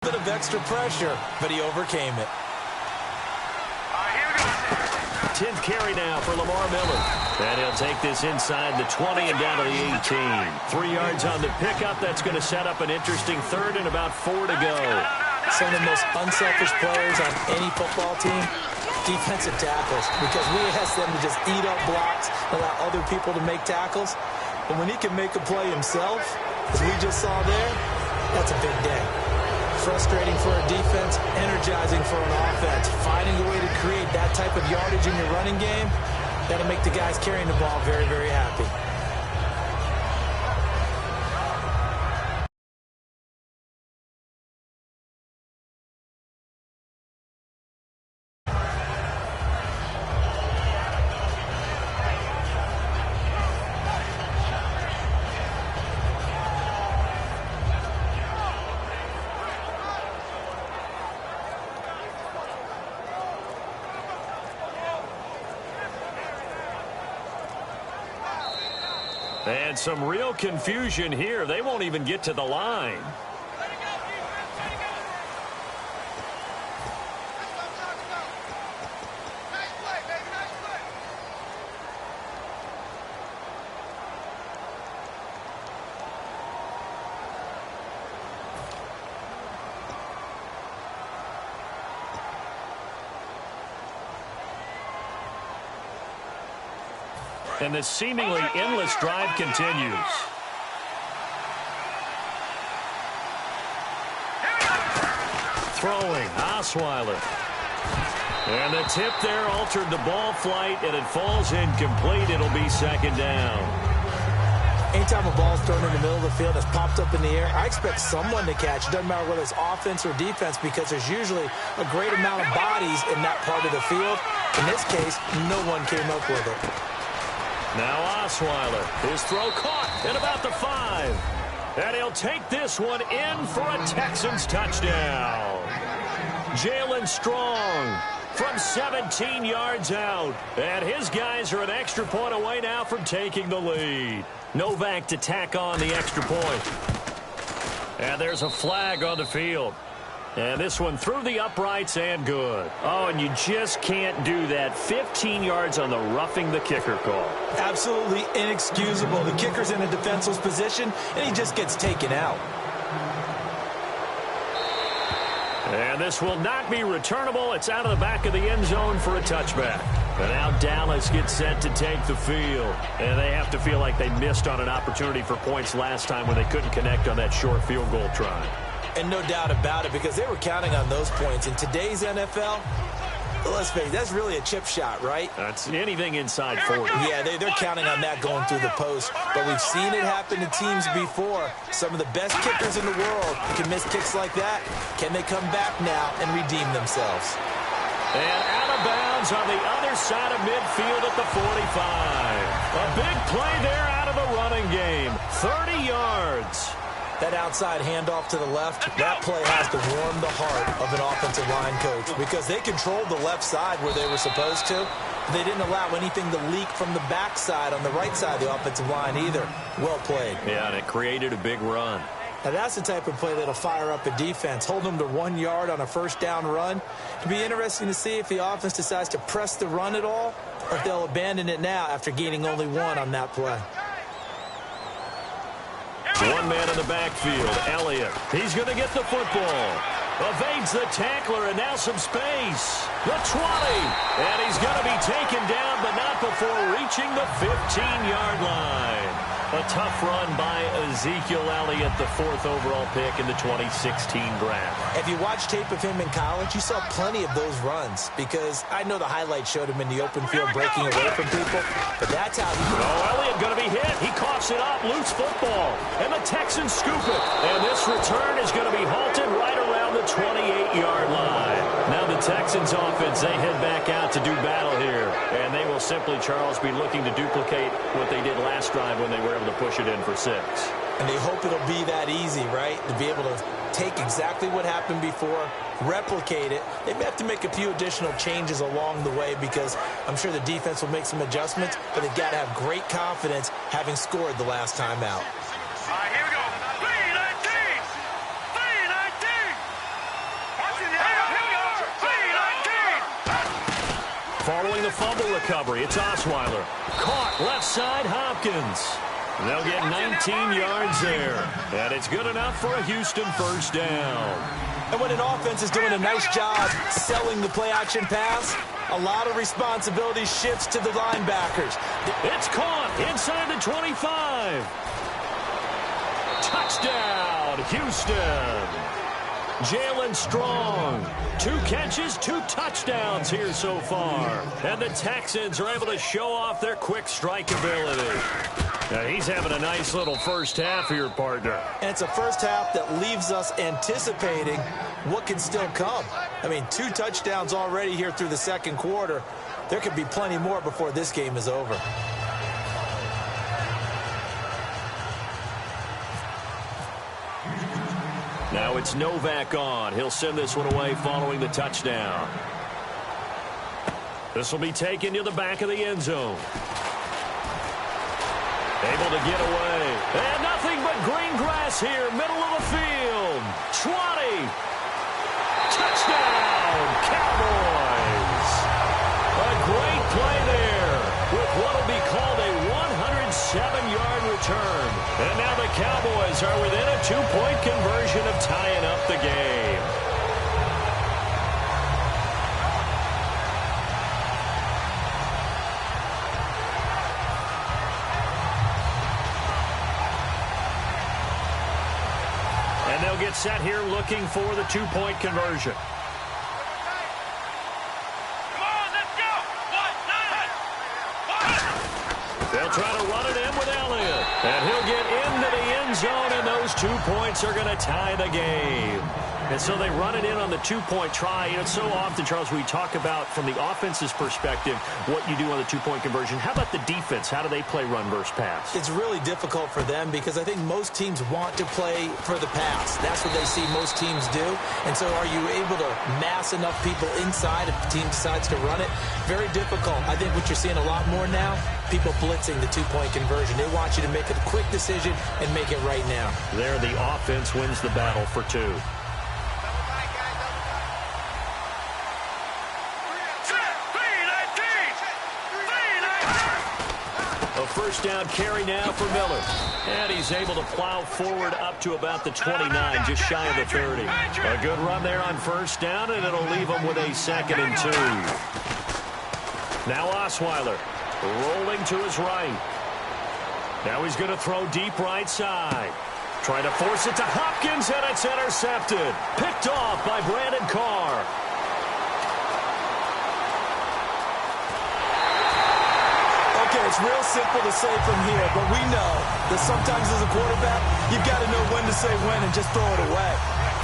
A bit of extra pressure, but he overcame it. 10th carry now for Lamar Miller. And he'll take this inside the 20 and down to the 18. 3 yards on the pickup. That's going to set up an interesting 3rd and about 4 to go. Some of the most unselfish players on any football team, defensive tackles, because we ask them to just eat up blocks, allow other people to make tackles. But when he can make a play himself, as we just saw there, that's a big day. Frustrating for a defense, energizing for an offense. Finding a way to create that type of yardage in your running game, that'll make the guys carrying the ball very, very happy. And some real confusion here. They won't even get to the line. And the seemingly endless drive continues. Throwing, Osweiler. And the tip there altered the ball flight, and it falls incomplete. It'll be 2nd down. Anytime a ball's thrown in the middle of the field that's popped up in the air, I expect someone to catch. It doesn't matter whether it's offense or defense because there's usually a great amount of bodies in that part of the field. In this case, no one came up with it. Now Osweiler, his throw caught at about the 5. And he'll take this one in for a Texans touchdown. Jalen Strong from 17 yards out. And his guys are an extra point away now from taking the lead. Novak to tack on the extra point. And there's a flag on the field. And this one through the uprights and good. Oh, and you just can't do that. 15 yards on the roughing the kicker call. Absolutely inexcusable. The kicker's in a defenseless position, and he just gets taken out. And this will not be returnable. It's out of the back of the end zone for a touchback. And now Dallas gets set to take the field. And they have to feel like they missed on an opportunity for points last time when they couldn't connect on that short field goal try. And no doubt about it, because they were counting on those points. In today's NFL, let's face it, that's really a chip shot, right? That's anything inside 40. Yeah, they're counting on that going through the post. But we've seen it happen to teams before. Some of the best kickers in the world can miss kicks like that. Can they come back now and redeem themselves? And out of bounds on the other side of midfield at the 45. A big play there out of the running game. 30 yards. That outside handoff to the left, that play has to warm the heart of an offensive line coach because they controlled the left side where they were supposed to. They didn't allow anything to leak from the backside on the right side of the offensive line either. Well played. Yeah, and it created a big run. Now that's the type of play that'll fire up a defense. Hold them to 1 yard on a first down run. It'll be interesting to see if the offense decides to press the run at all or if they'll abandon it now after gaining only 1 on that play. One man in the backfield, Elliott. He's going to get the football. Evades the tackler, and now some space. The 20. And he's going to be taken down, but not before reaching the 15-yard line. A tough run by Ezekiel Elliott, the 4th overall pick in the 2016 draft. If you watch tape of him in college, you saw plenty of those runs because I know the highlights showed him in the open field breaking away from people, but that's how he... Oh, Elliott going to be hit. He coughs it up. Loose football. And the Texans scoop it. And this return is going to be halted right around the 28-yard line. Now the Texans offense, they head back out to do battle here. And they will simply, Charles, be looking to duplicate what they did last drive when they were able to push it in for 6. And they hope it'll be that easy, right? To be able to take exactly what happened before, replicate it. They may have to make a few additional changes along the way because I'm sure the defense will make some adjustments, but they've got to have great confidence having scored the last time out. All right, here we go. 319! 319! Watch it now. Here we go. 319! Following the fumble recovery, it's Osweiler. Caught left side, Hopkins. They'll get 19 yards there. And it's good enough for a Houston first down. And when an offense is doing a nice job selling the play-action pass, a lot of responsibility shifts to the linebackers. It's caught inside the 25. Touchdown, Houston. Jalen Strong. 2 catches, 2 touchdowns here so far. And the Texans are able to show off their quick strike ability. Now, he's having a nice little first half here, partner. And it's a first half that leaves us anticipating what can still come. I mean, 2 touchdowns already here through the second quarter. There could be plenty more before this game is over. Now it's Novak on. He'll send this one away following the touchdown. This will be taken to the back of the end zone. Able to get away. And nothing but green grass here, middle of the field. 20. Touchdown, Cowboys. A great play there with what will be called a 107-yard return. And now the Cowboys are within a 2-point conversion of tying up the game. And they'll get set here looking for the 2-point conversion. Come on, let's go. 1-9. They'll try to run it in with Elliott. And he'll get into the end zone, and those 2 points are going to tie the game. And so they run it in on the 2-point try. You know, so often, Charles, we talk about, from the offense's perspective, what you do on the 2-point conversion. How about the defense? How do they play run versus pass? It's really difficult for them because I think most teams want to play for the pass. That's what they see most teams do. And so are you able to mass enough people inside if the team decides to run it? Very difficult. I think what you're seeing a lot more now, people blitzing the 2-point conversion. They want you to make a quick decision and make it right now. There, the offense wins the battle for 2. First down carry now for Miller. And he's able to plow forward up to about the 29, just shy of the 30. A good run there on first down, and it'll leave him with a 2nd and 2. Now Osweiler rolling to his right. Now he's going to throw deep right side. Trying to force it to Hopkins, and it's intercepted. Picked off by Brandon Carr. Okay, it's real simple to say from here, but we know that sometimes as a quarterback, you've got to know when to say when and just throw it away.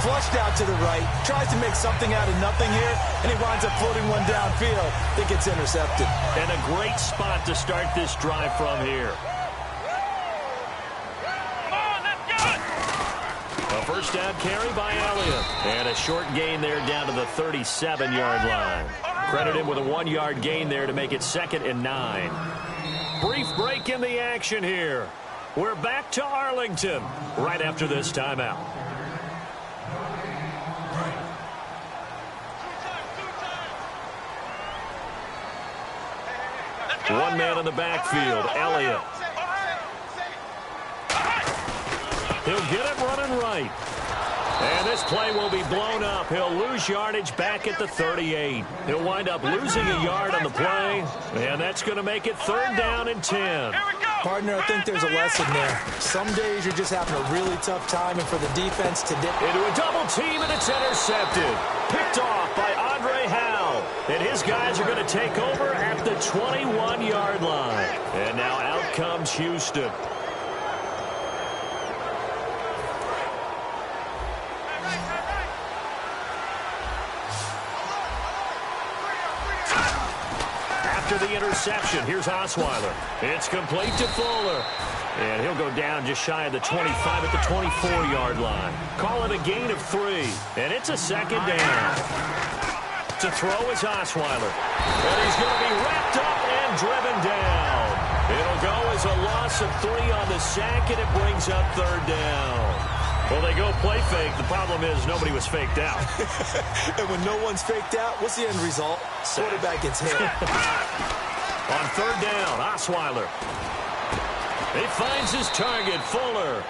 Flushed out to the right, tries to make something out of nothing here, and he winds up floating one downfield that gets intercepted. And a great spot to start this drive from here. A first down carry by Elliott. And a short gain there down to the 37-yard line. Credit him with a 1-yard gain there to make it 2nd and 9. Brief break in the action here. We're back to Arlington right after this timeout. One man in the backfield, Elliott. He'll get it running right. And this play will be blown up. He'll lose yardage back at the 38. He'll wind up losing a yard on the play, and that's going to make it 3rd down and 10. Partner, I think there's a lesson there. Some days you're just having a really tough time, and for the defense to dip into a double team, and it's intercepted. Picked off by Andre Howe. And his guys are going to take over at the 21-yard line. And now out comes Houston. after the interception. Here's Osweiler. It's complete to Fuller. And he'll go down just shy of the 25 at the 24-yard line. Call it a gain of 3. And it's a second down. To throw is Osweiler. And he's going to be wrapped up and driven down. It'll go as a loss of 3 on the sack, and it brings up third down. Well, they go play fake. The problem is nobody was faked out. And when no one's faked out, what's the end result? Quarterback gets hit. On third down, Osweiler. He finds his target, Fuller.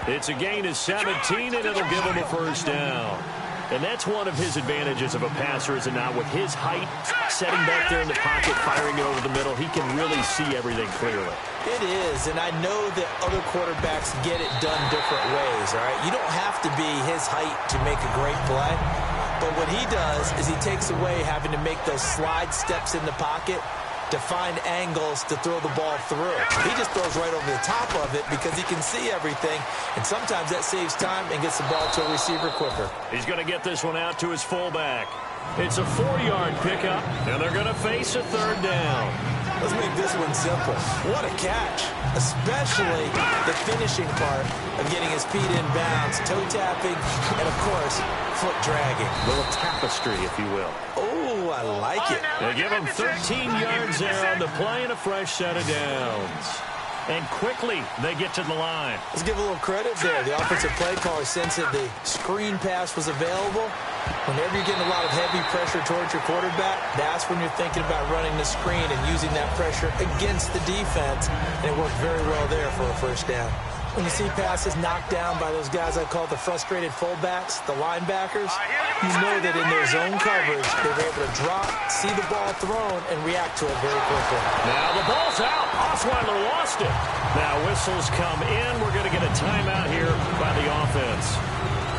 It's a gain of 17, and it'll give him a first down. And that's one of his advantages of a passer, is it not? With his height, setting back there in the pocket, firing it over the middle, he can really see everything clearly. It is, and I know that other quarterbacks get it done different ways, all right? You don't have to be his height to make a great play. But what he does is he takes away having to make those slide steps in the pocket to find angles to throw the ball through. He just throws right over the top of it because he can see everything, and sometimes that saves time and gets the ball to a receiver quicker. He's going to get this one out to his fullback. It's a 4-yard pickup, and they're going to face a third down. Let's make this one simple. What a catch, especially the finishing part of getting his feet in bounds, toe tapping, and, of course, foot dragging. A little tapestry, if you will. Oh, I like it. They give him 13 yards there on the play and a fresh set of downs. And quickly, they get to the line. Let's give a little credit there. The offensive play caller sensed that the screen pass was available. Whenever you're getting a lot of heavy pressure towards your quarterback, that's when you're thinking about running the screen and using that pressure against the defense. And it worked very well there for a first down. When you see passes knocked down by those guys I call the frustrated fullbacks, the linebackers, you know that in their zone coverage, they're able to drop, see the ball thrown, and react to it very quickly. Now the ball's out. Osweiler lost it. Now whistles come in. We're going to get a timeout here by the offense.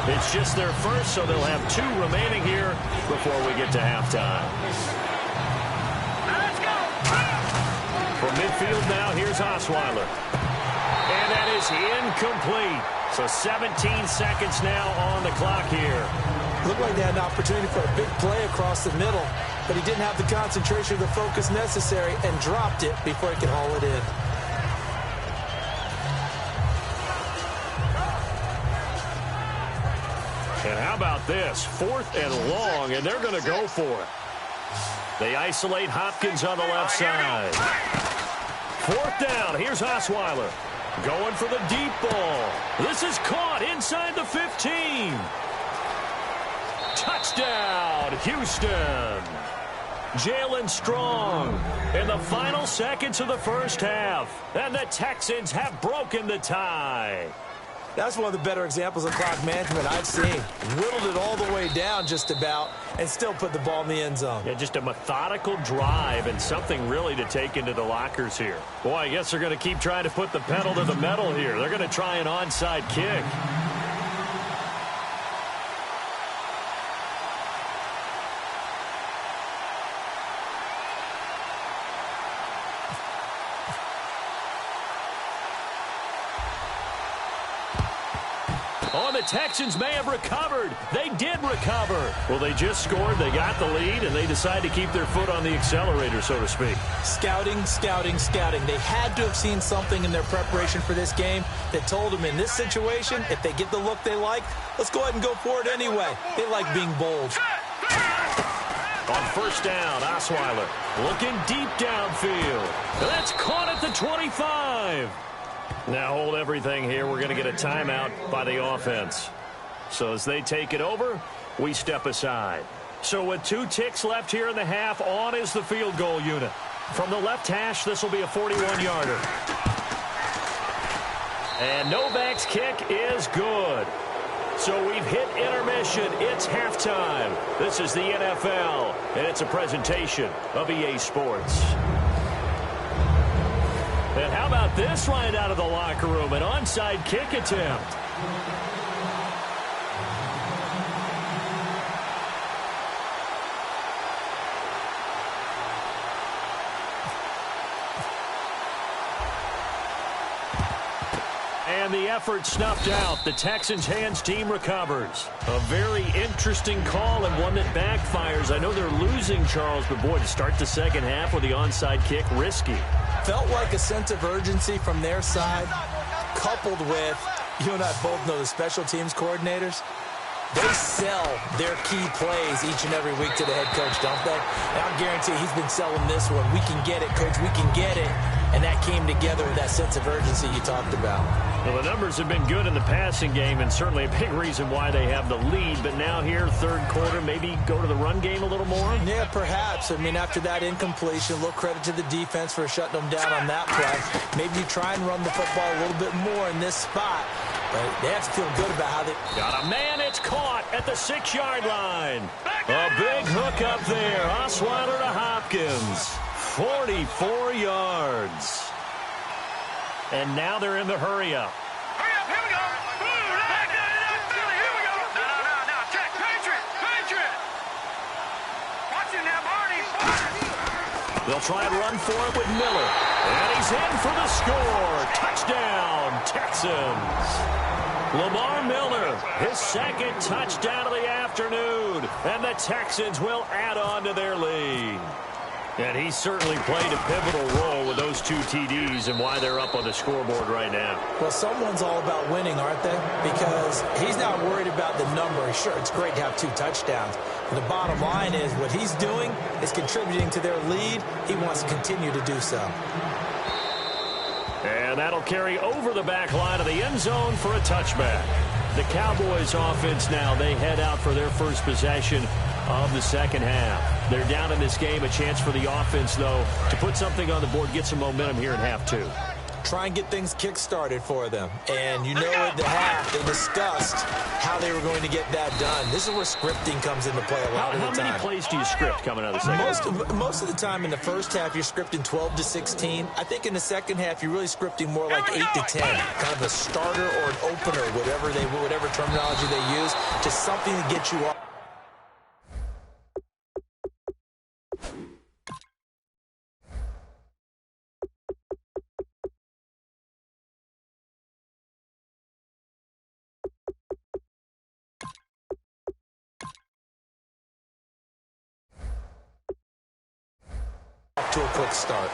It's just their first, so they'll have 2 remaining here before we get to halftime. Let's go. From midfield now, here's Osweiler. And that is incomplete. So 17 seconds now on the clock here. Looked like they had an opportunity for a big play across the middle, but he didn't have the concentration or the focus necessary and dropped it before he could haul it in. And how about this? 4th and long, and they're going to go for it. They isolate Hopkins on the left side. 4th down. Here's Osweiler. Going for the deep ball. This is caught inside the 15. Touchdown, Houston. Jalen Strong in the final seconds of the first half. And the Texans have broken the tie. That's one of the better examples of clock management I've seen. Whittled it all the way down just about and still put the ball in the end zone. Yeah, just a methodical drive and something really to take into the lockers here. Boy, I guess they're going to keep trying to put the pedal to the metal here. They're going to try an onside kick. Oh, the Texans may have recovered. They did recover. Well, they just scored. They got the lead, and they decide to keep their foot on the accelerator, so to speak. Scouting, scouting, scouting. They had to have seen something in their preparation for this game that told them in this situation, if they get the look they like, let's go ahead and go for it anyway. They like being bold. On first down, Osweiler looking deep downfield. That's caught at the 25. Now hold everything here. We're going to get a timeout by the offense. So as they take it over, we step aside. So with 2 ticks left here in the half, on is the field goal unit. From the left hash, this will be a 41-yarder. And Novak's kick is good. So we've hit intermission. It's halftime. This is the NFL, and it's a presentation of EA Sports. And how about this right out of the locker room? An onside kick attempt. And And the effort snuffed out. The Texans' hands team recovers. A very interesting call and one that backfires. I know they're losing, Charles, but boy, to start the second half with the onside kick, risky. Felt like a sense of urgency from their side, coupled with, you and I both know the special teams coordinators, they sell their key plays each and every week to the head coach, don't they? And I'll guarantee he's been selling this one. We can get it, coach. We can get it. And that came together with that sense of urgency you talked about. Well, the numbers have been good in the passing game, and certainly a big reason why they have the lead. But now here, third quarter, maybe go to the run game a little more? Yeah, perhaps. I mean, after that incompletion, a little credit to the defense for shutting them down on that play. Maybe you try and run the football a little bit more in this spot. But they have to feel good about how they... Got a man, it's caught at the 6-yard line. A big hook up there. Osweiler to Hopkins. 44 yards. And now they're in the hurry-up. Hurry up, here we go. Here we go. No. Check. Patriot. Watch it now, Barney. They'll try and run for it with Miller. And he's in for the score. Touchdown, Texans. Lamar Miller, his second touchdown of the afternoon. And the Texans will add on to their lead. And he certainly played a pivotal role with those 2 TDs and why they're up on the scoreboard right now. Well, someone's all about winning, aren't they? Because he's not worried about the number. Sure, it's great to have 2 touchdowns. But the bottom line is what he's doing is contributing to their lead. He wants to continue to do so. And that'll carry over the back line of the end zone for a touchback. The Cowboys offense now, they head out for their first possession of the second half. They're down in this game. A chance for the offense, though, to put something on the board, get some momentum here in half 2. Try and get things kick-started for them. And you know at the half, they discussed how they were going to get that done. This is where scripting comes into play a lot of the time. How many plays do you script coming out of the second half? Most of the time in the first half, you're scripting 12 to 16. I think in the second half, you're really scripting more like 8 to 10. Kind of a starter or an opener, whatever terminology they use, just something to get you off. To a quick start.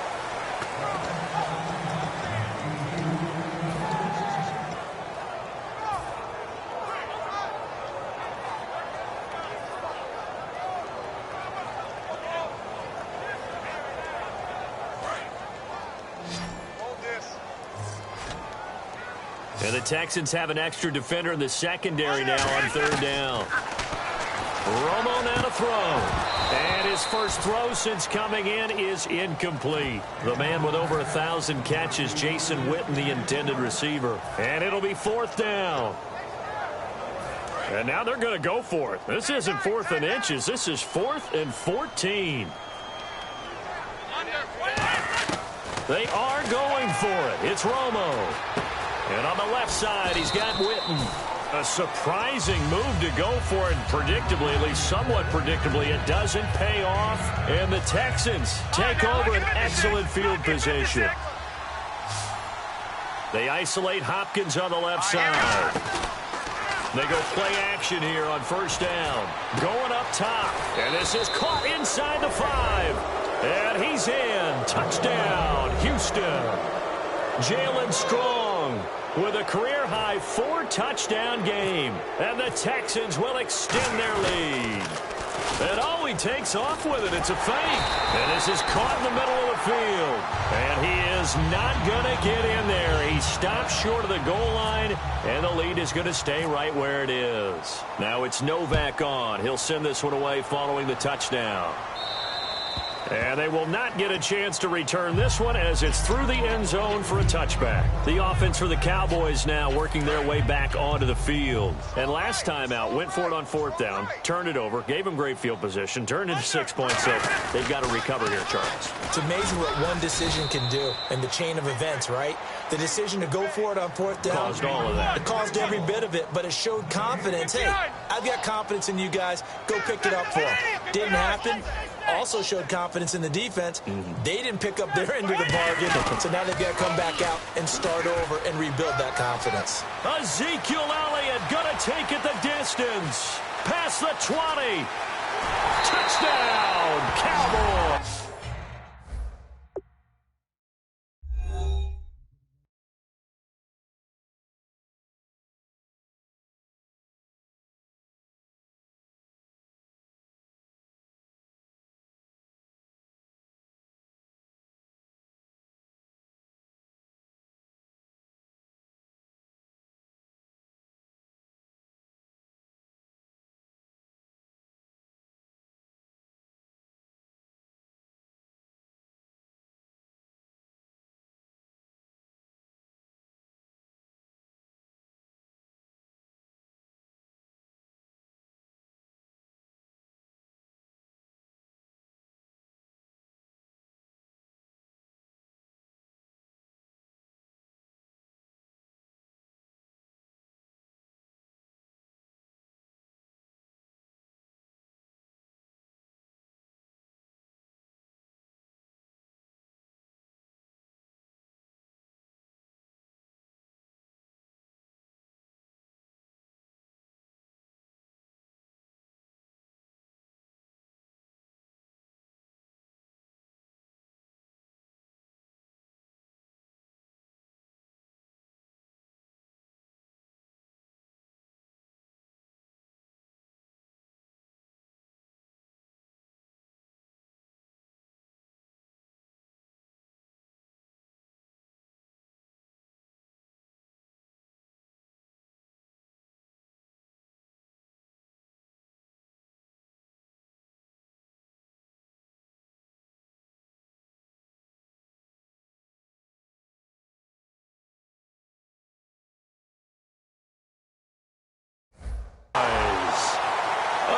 And the Texans have an extra defender in the secondary now on third down. Romo now to throw. And his first throw since coming in is incomplete. The man with over 1,000 catches, Jason Witten, the intended receiver. And it'll be fourth down. And now they're going to go for it. This isn't 4th and inches. This is 4th and 14. They are going for it. It's Romo. And on the left side, he's got Witten. A surprising move to go for it, predictably, at least somewhat predictably. It doesn't pay off, and the Texans take over an excellent field position. They isolate Hopkins on the left side. They go play action here on first down. Going up top, and this is caught inside the 5. And he's in. Touchdown, Houston. Jalen Strong with a career-high 4-touchdown game. And the Texans will extend their lead. And oh, he takes off with it. It's a fake. And this is caught in the middle of the field. And he is not going to get in there. He stops short of the goal line, and the lead is going to stay right where it is. Now it's Novak on. He'll send this one away following the touchdown. And they will not get a chance to return this one as it's through the end zone for a touchback. The offense for the Cowboys now working their way back onto the field. And last time out, went for it on fourth down, turned it over, gave them great field position, turned into 6 points. So they've got to recover here, Charles. It's amazing what one decision can do in the chain of events, right? The decision to go for it on fourth down caused all of that. It caused every bit of it, but it showed confidence. Hey, I've got confidence in you guys. Go pick it up for them. Didn't happen. also showed confidence in the defense. They didn't pick up their end of the bargain, so now they've got to come back out and start over and rebuild that confidence. Ezekiel Elliott going to take it the distance. Past the 20. Touchdown, Cowboys.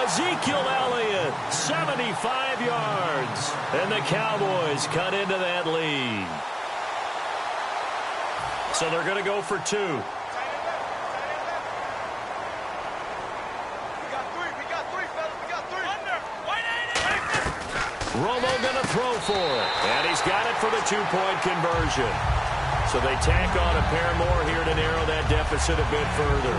Ezekiel Elliott, 75 yards. And the Cowboys cut into that lead. So they're going to go for 2. We got three, fellas. We got three. Under. 180. Romo going to throw for it. And he's got it for the 2-point conversion. So they tack on a pair more here to narrow that deficit a bit further.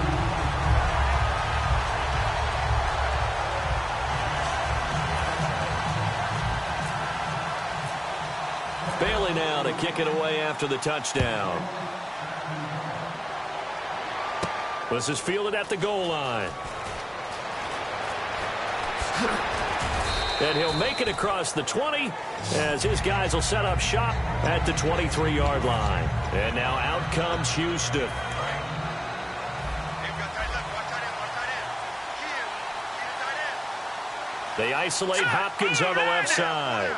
Bailey now to kick it away after the touchdown. This is fielded at the goal line. And he'll make it across the 20 as his guys will set up shop at the 23-yard line. And now out comes Houston. They isolate Hopkins on the left side.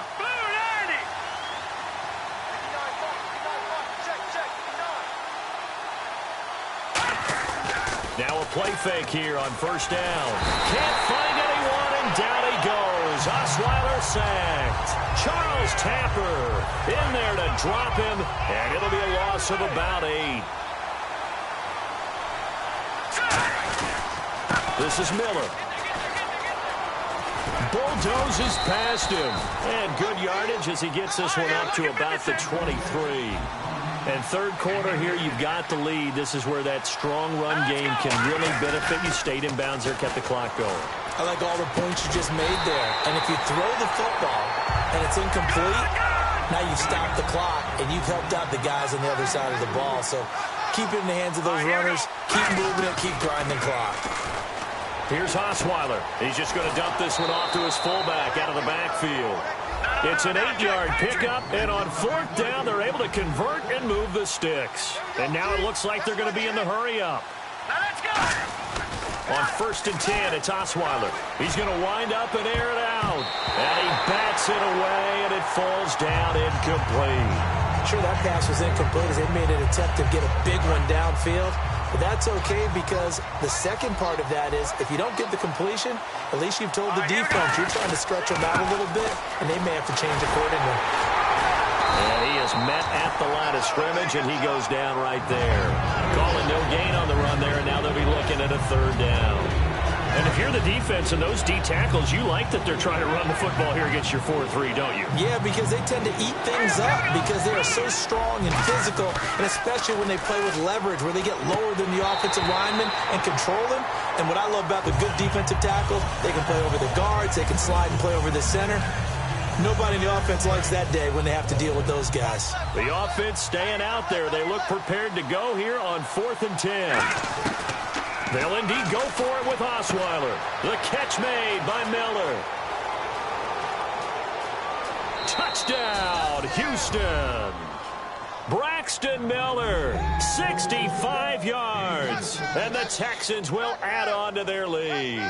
Now a play fake here on first down. Can't find anyone, and down he goes. Osweiler sacked. Charles Tapper in there to drop him, and it'll be a loss of about 8. This is Miller. Bulldozes past him. And good yardage as he gets this one up to about the 23. And third quarter here, you've got the lead. This is where that strong run game can really benefit you. Stayed in bounds there, kept the clock going. I like all the points you just made there. And if you throw the football and it's incomplete, now you've stopped the clock and you've helped out the guys on the other side of the ball. So keep it in the hands of those runners. Keep moving it. Keep grinding the clock. Here's Osweiler. He's just going to dump this one off to his fullback out of the backfield. It's an 8-yard pickup, and on fourth down, they're able to convert and move the sticks. And now it looks like they're going to be in the hurry-up. On 1st and 10, it's Osweiler. He's going to wind up and air it out. And he bats it away, and it falls down incomplete. Sure, that pass was incomplete as they made an attempt to get a big one downfield. But that's okay because the second part of that is if you don't get the completion, at least you've told the defense you're trying to stretch them out a little bit, and they may have to change accordingly. And he is met at the line of scrimmage, and he goes down right there. Calling no gain on the run there, and now they'll be looking at a 3rd down. And if you're you're the defense and those D tackles, you like that they're trying to run the football here against your 4-3, don't you? Yeah, because they tend to eat things up because they are so strong and physical, and especially when they play with leverage where they get lower than the offensive linemen and control them. And what I love about the good defensive tackles, they can play over the guards, they can slide and play over the center. Nobody in the offense likes that day when they have to deal with those guys. The offense staying out there. They look prepared to go here on 4th and 10. They'll indeed go for it with Osweiler. The catch made by Miller. Touchdown, Houston. Braxton Miller, 65 yards. And the Texans will add on to their lead.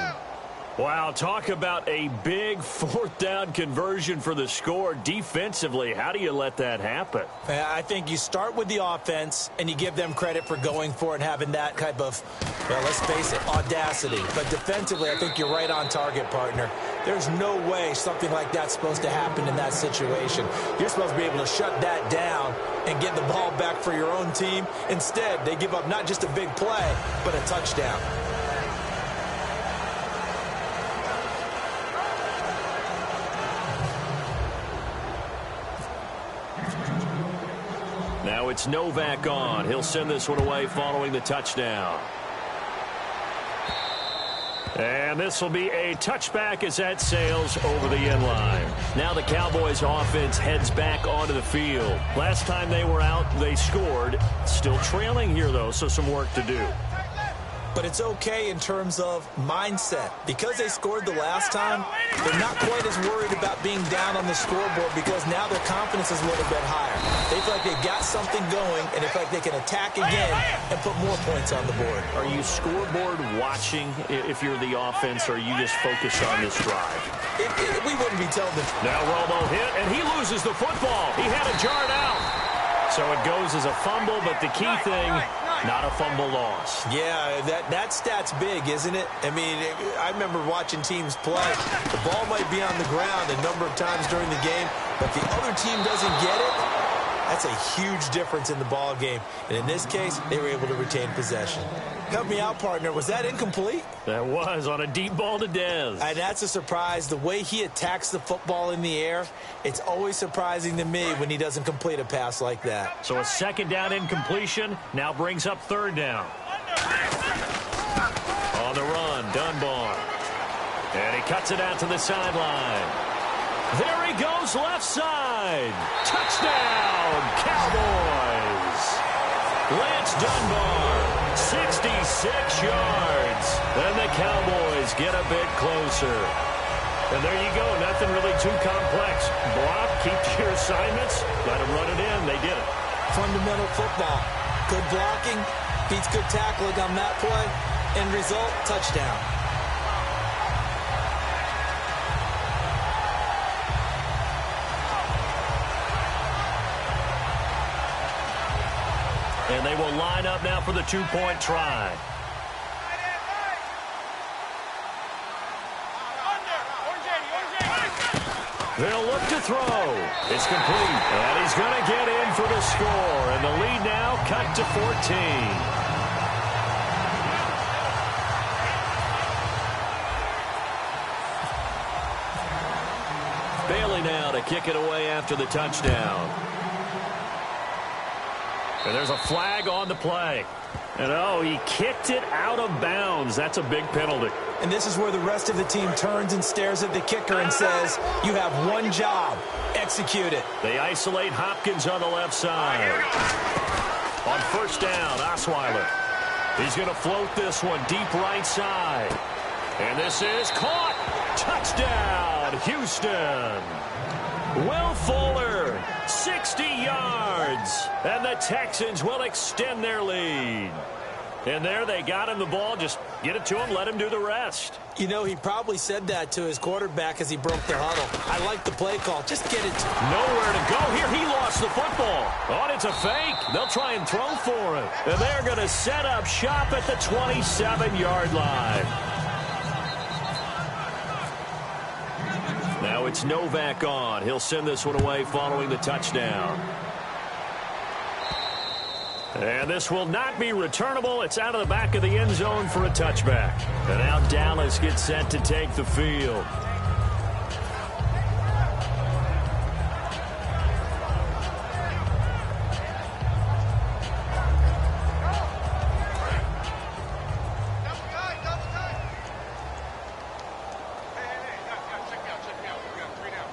Wow, talk about a big 4th down conversion for the score. Defensively, how do you let that happen? I think you start with the offense, and you give them credit for going for it and having that type of, well, let's face it, audacity. But defensively, I think you're right on target, partner. There's no way something like that's supposed to happen in that situation. You're supposed to be able to shut that down and get the ball back for your own team. Instead, they give up not just a big play, but a touchdown. Now it's Novak on. He'll send this one away following the touchdown. And this will be a touchback as that sails over the end line. Now the Cowboys offense heads back onto the field. Last time they were out, they scored. Still trailing here, though, so some work to do. But it's okay in terms of mindset. Because they scored the last time, they're not quite as worried about being down on the scoreboard because now their confidence is a little bit higher. They feel like they've got something going, and they feel like they can attack again and put more points on the board. Are you scoreboard watching if you're the offense, or are you just focused on this drive? We wouldn't be telling them. Now Romo hit, and he loses the football. He had a jarred out. So it goes as a fumble, but the key thing, not a fumble loss. Yeah, that stat's big, isn't it? I mean, I remember watching teams play. The ball might be on the ground a number of times during the game, but the other team doesn't get it. That's a huge difference in the ball game. And in this case, they were able to retain possession. Help me out, partner. Was that incomplete? That was on a deep ball to Dez. And that's a surprise. The way he attacks the football in the air, it's always surprising to me when he doesn't complete a pass like that. So a 2nd down incompletion now brings up 3rd down. On the run, Dunbar. And he cuts it out to the sideline. There he goes, left side. Touchdown, Cowboys. Lance Dunbar, 66 yards. And the Cowboys get a bit closer. And there you go, nothing really too complex. Block, keep to your assignments, let them run it in. They did it. Fundamental football. Good blocking, beats good tackling on that play. End result, touchdown. And they will line up now for the 2-point try. They'll look to throw. It's complete. And he's going to get in for the score. And the lead now cut to 14. Bailey now to kick it away after the touchdown. And there's a flag on the play. And, oh, he kicked it out of bounds. That's a big penalty. And this is where the rest of the team turns and stares at the kicker and says, you have one job. Execute it. They isolate Hopkins on the left side. On 1st down, Osweiler. He's going to float this one deep right side. And this is caught. Touchdown, Houston. Will Fuller, 60 yards. And the Texans will extend their lead. And there they got him the ball. Just get it to him, let him do the rest. You know, he probably said that to his quarterback as he broke the huddle. I like the play call. Just get it. Nowhere to go here. He lost the football. Oh, it's a fake. They'll try and throw for it. And they're going to set up shop at the 27-yard line. Now it's Novak on. He'll send this one away following the touchdown. And this will not be returnable. It's out of the back of the end zone for a touchback. And now Dallas gets set to take the field.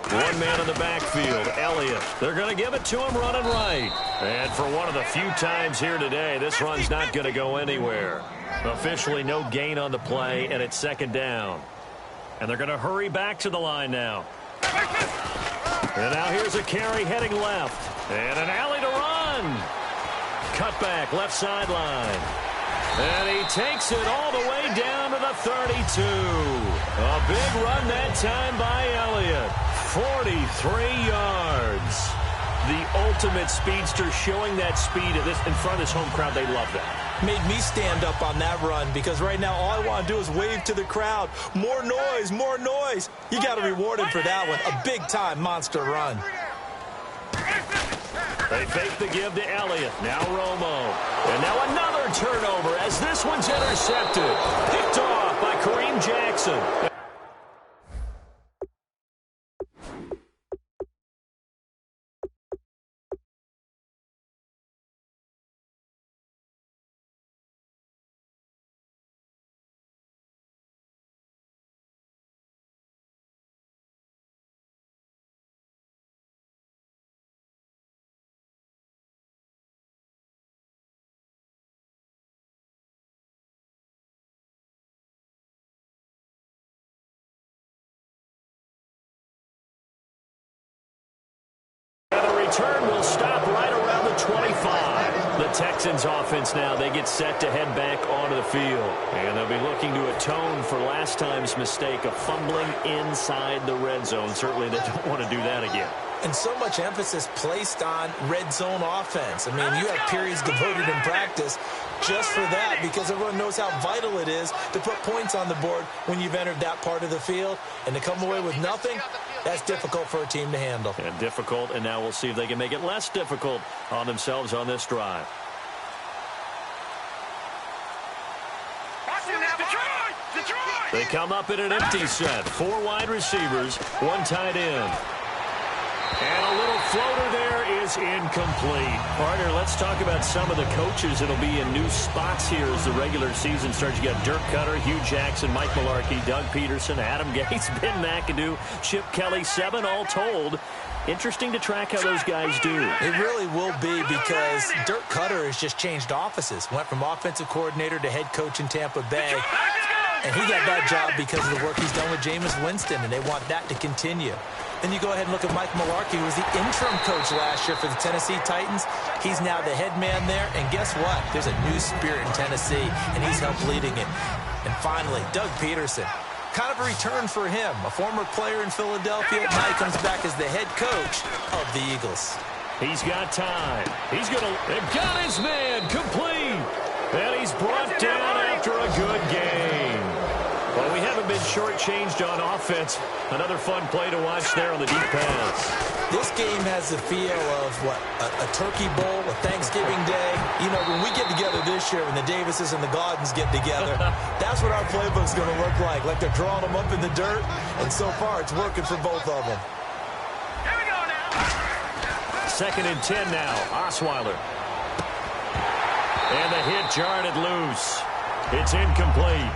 One man in the backfield, Elliott. They're going to give it to him running right. And for one of the few times here today, this run's not going to go anywhere. Officially no gain on the play, and it's second down. And they're going to hurry back to the line now. And now here's a carry heading left. And an alley to run. Cut back, left sideline. And he takes it all the way down to the 32. A big run that time by Elliott. 43 yards. The ultimate speedster, showing that speed in front of this home crowd. They love that. Made me stand up on that run because right now all I want to do is wave to the crowd. More noise, more noise. You got to reward him for that one. A big-time monster run. They fake the give to Elliott. Now Romo. And now another turnover as this one's intercepted. Picked off by Kareem Jackson. Return will stop right around the 25. The Texans offense now, they get set to head back onto the field. And they'll be looking to atone for last time's mistake of fumbling inside the red zone. Certainly they don't want to do that again. And so much emphasis placed on red zone offense. I mean, you have periods devoted in practice just for that because everyone knows how vital it is to put points on the board when you've entered that part of the field. And to come away with nothing, that's difficult for a team to handle. And difficult, and now we'll see if they can make it less difficult on themselves on this drive. They come up in an empty set. 4 wide receivers, 1 tight end. And a little floater there is incomplete. Partner, let's talk about some of the coaches that'll be in new spots here as the regular season starts. You got Dirk Cutter, Hugh Jackson, Mike Mularkey, Doug Peterson, Adam Gase, Ben McAdoo, Chip Kelly, 7 all told. Interesting to track how those guys do. It really will be because Dirk Cutter has just changed offices. Went from offensive coordinator to head coach in Tampa Bay. And he got that job because of the work he's done with Jameis Winston, and they want that to continue. Then you go ahead and look at Mike Mularkey, who was the interim coach last year for the Tennessee Titans. He's now the head man there, and guess what? There's a new spirit in Tennessee, and he's helped leading it. And finally, Doug Peterson. Kind of a return for him. A former player in Philadelphia, now he comes back as the head coach of the Eagles. He's got time. He's going to... They've got his man complete. And he's brought down after a good game. Well, we haven't been shortchanged on offense. Another fun play to watch there on the deep pass. This game has the feel of, what, a turkey bowl, a Thanksgiving day. You know, when we get together this year, when the Davises and the Gaudens get together, that's what our playbook's going to look like. Like they're drawing them up in the dirt, and so far it's working for both of them. Here we go now. 2nd and 10 now. Osweiler. And the hit jarred it loose. It's incomplete.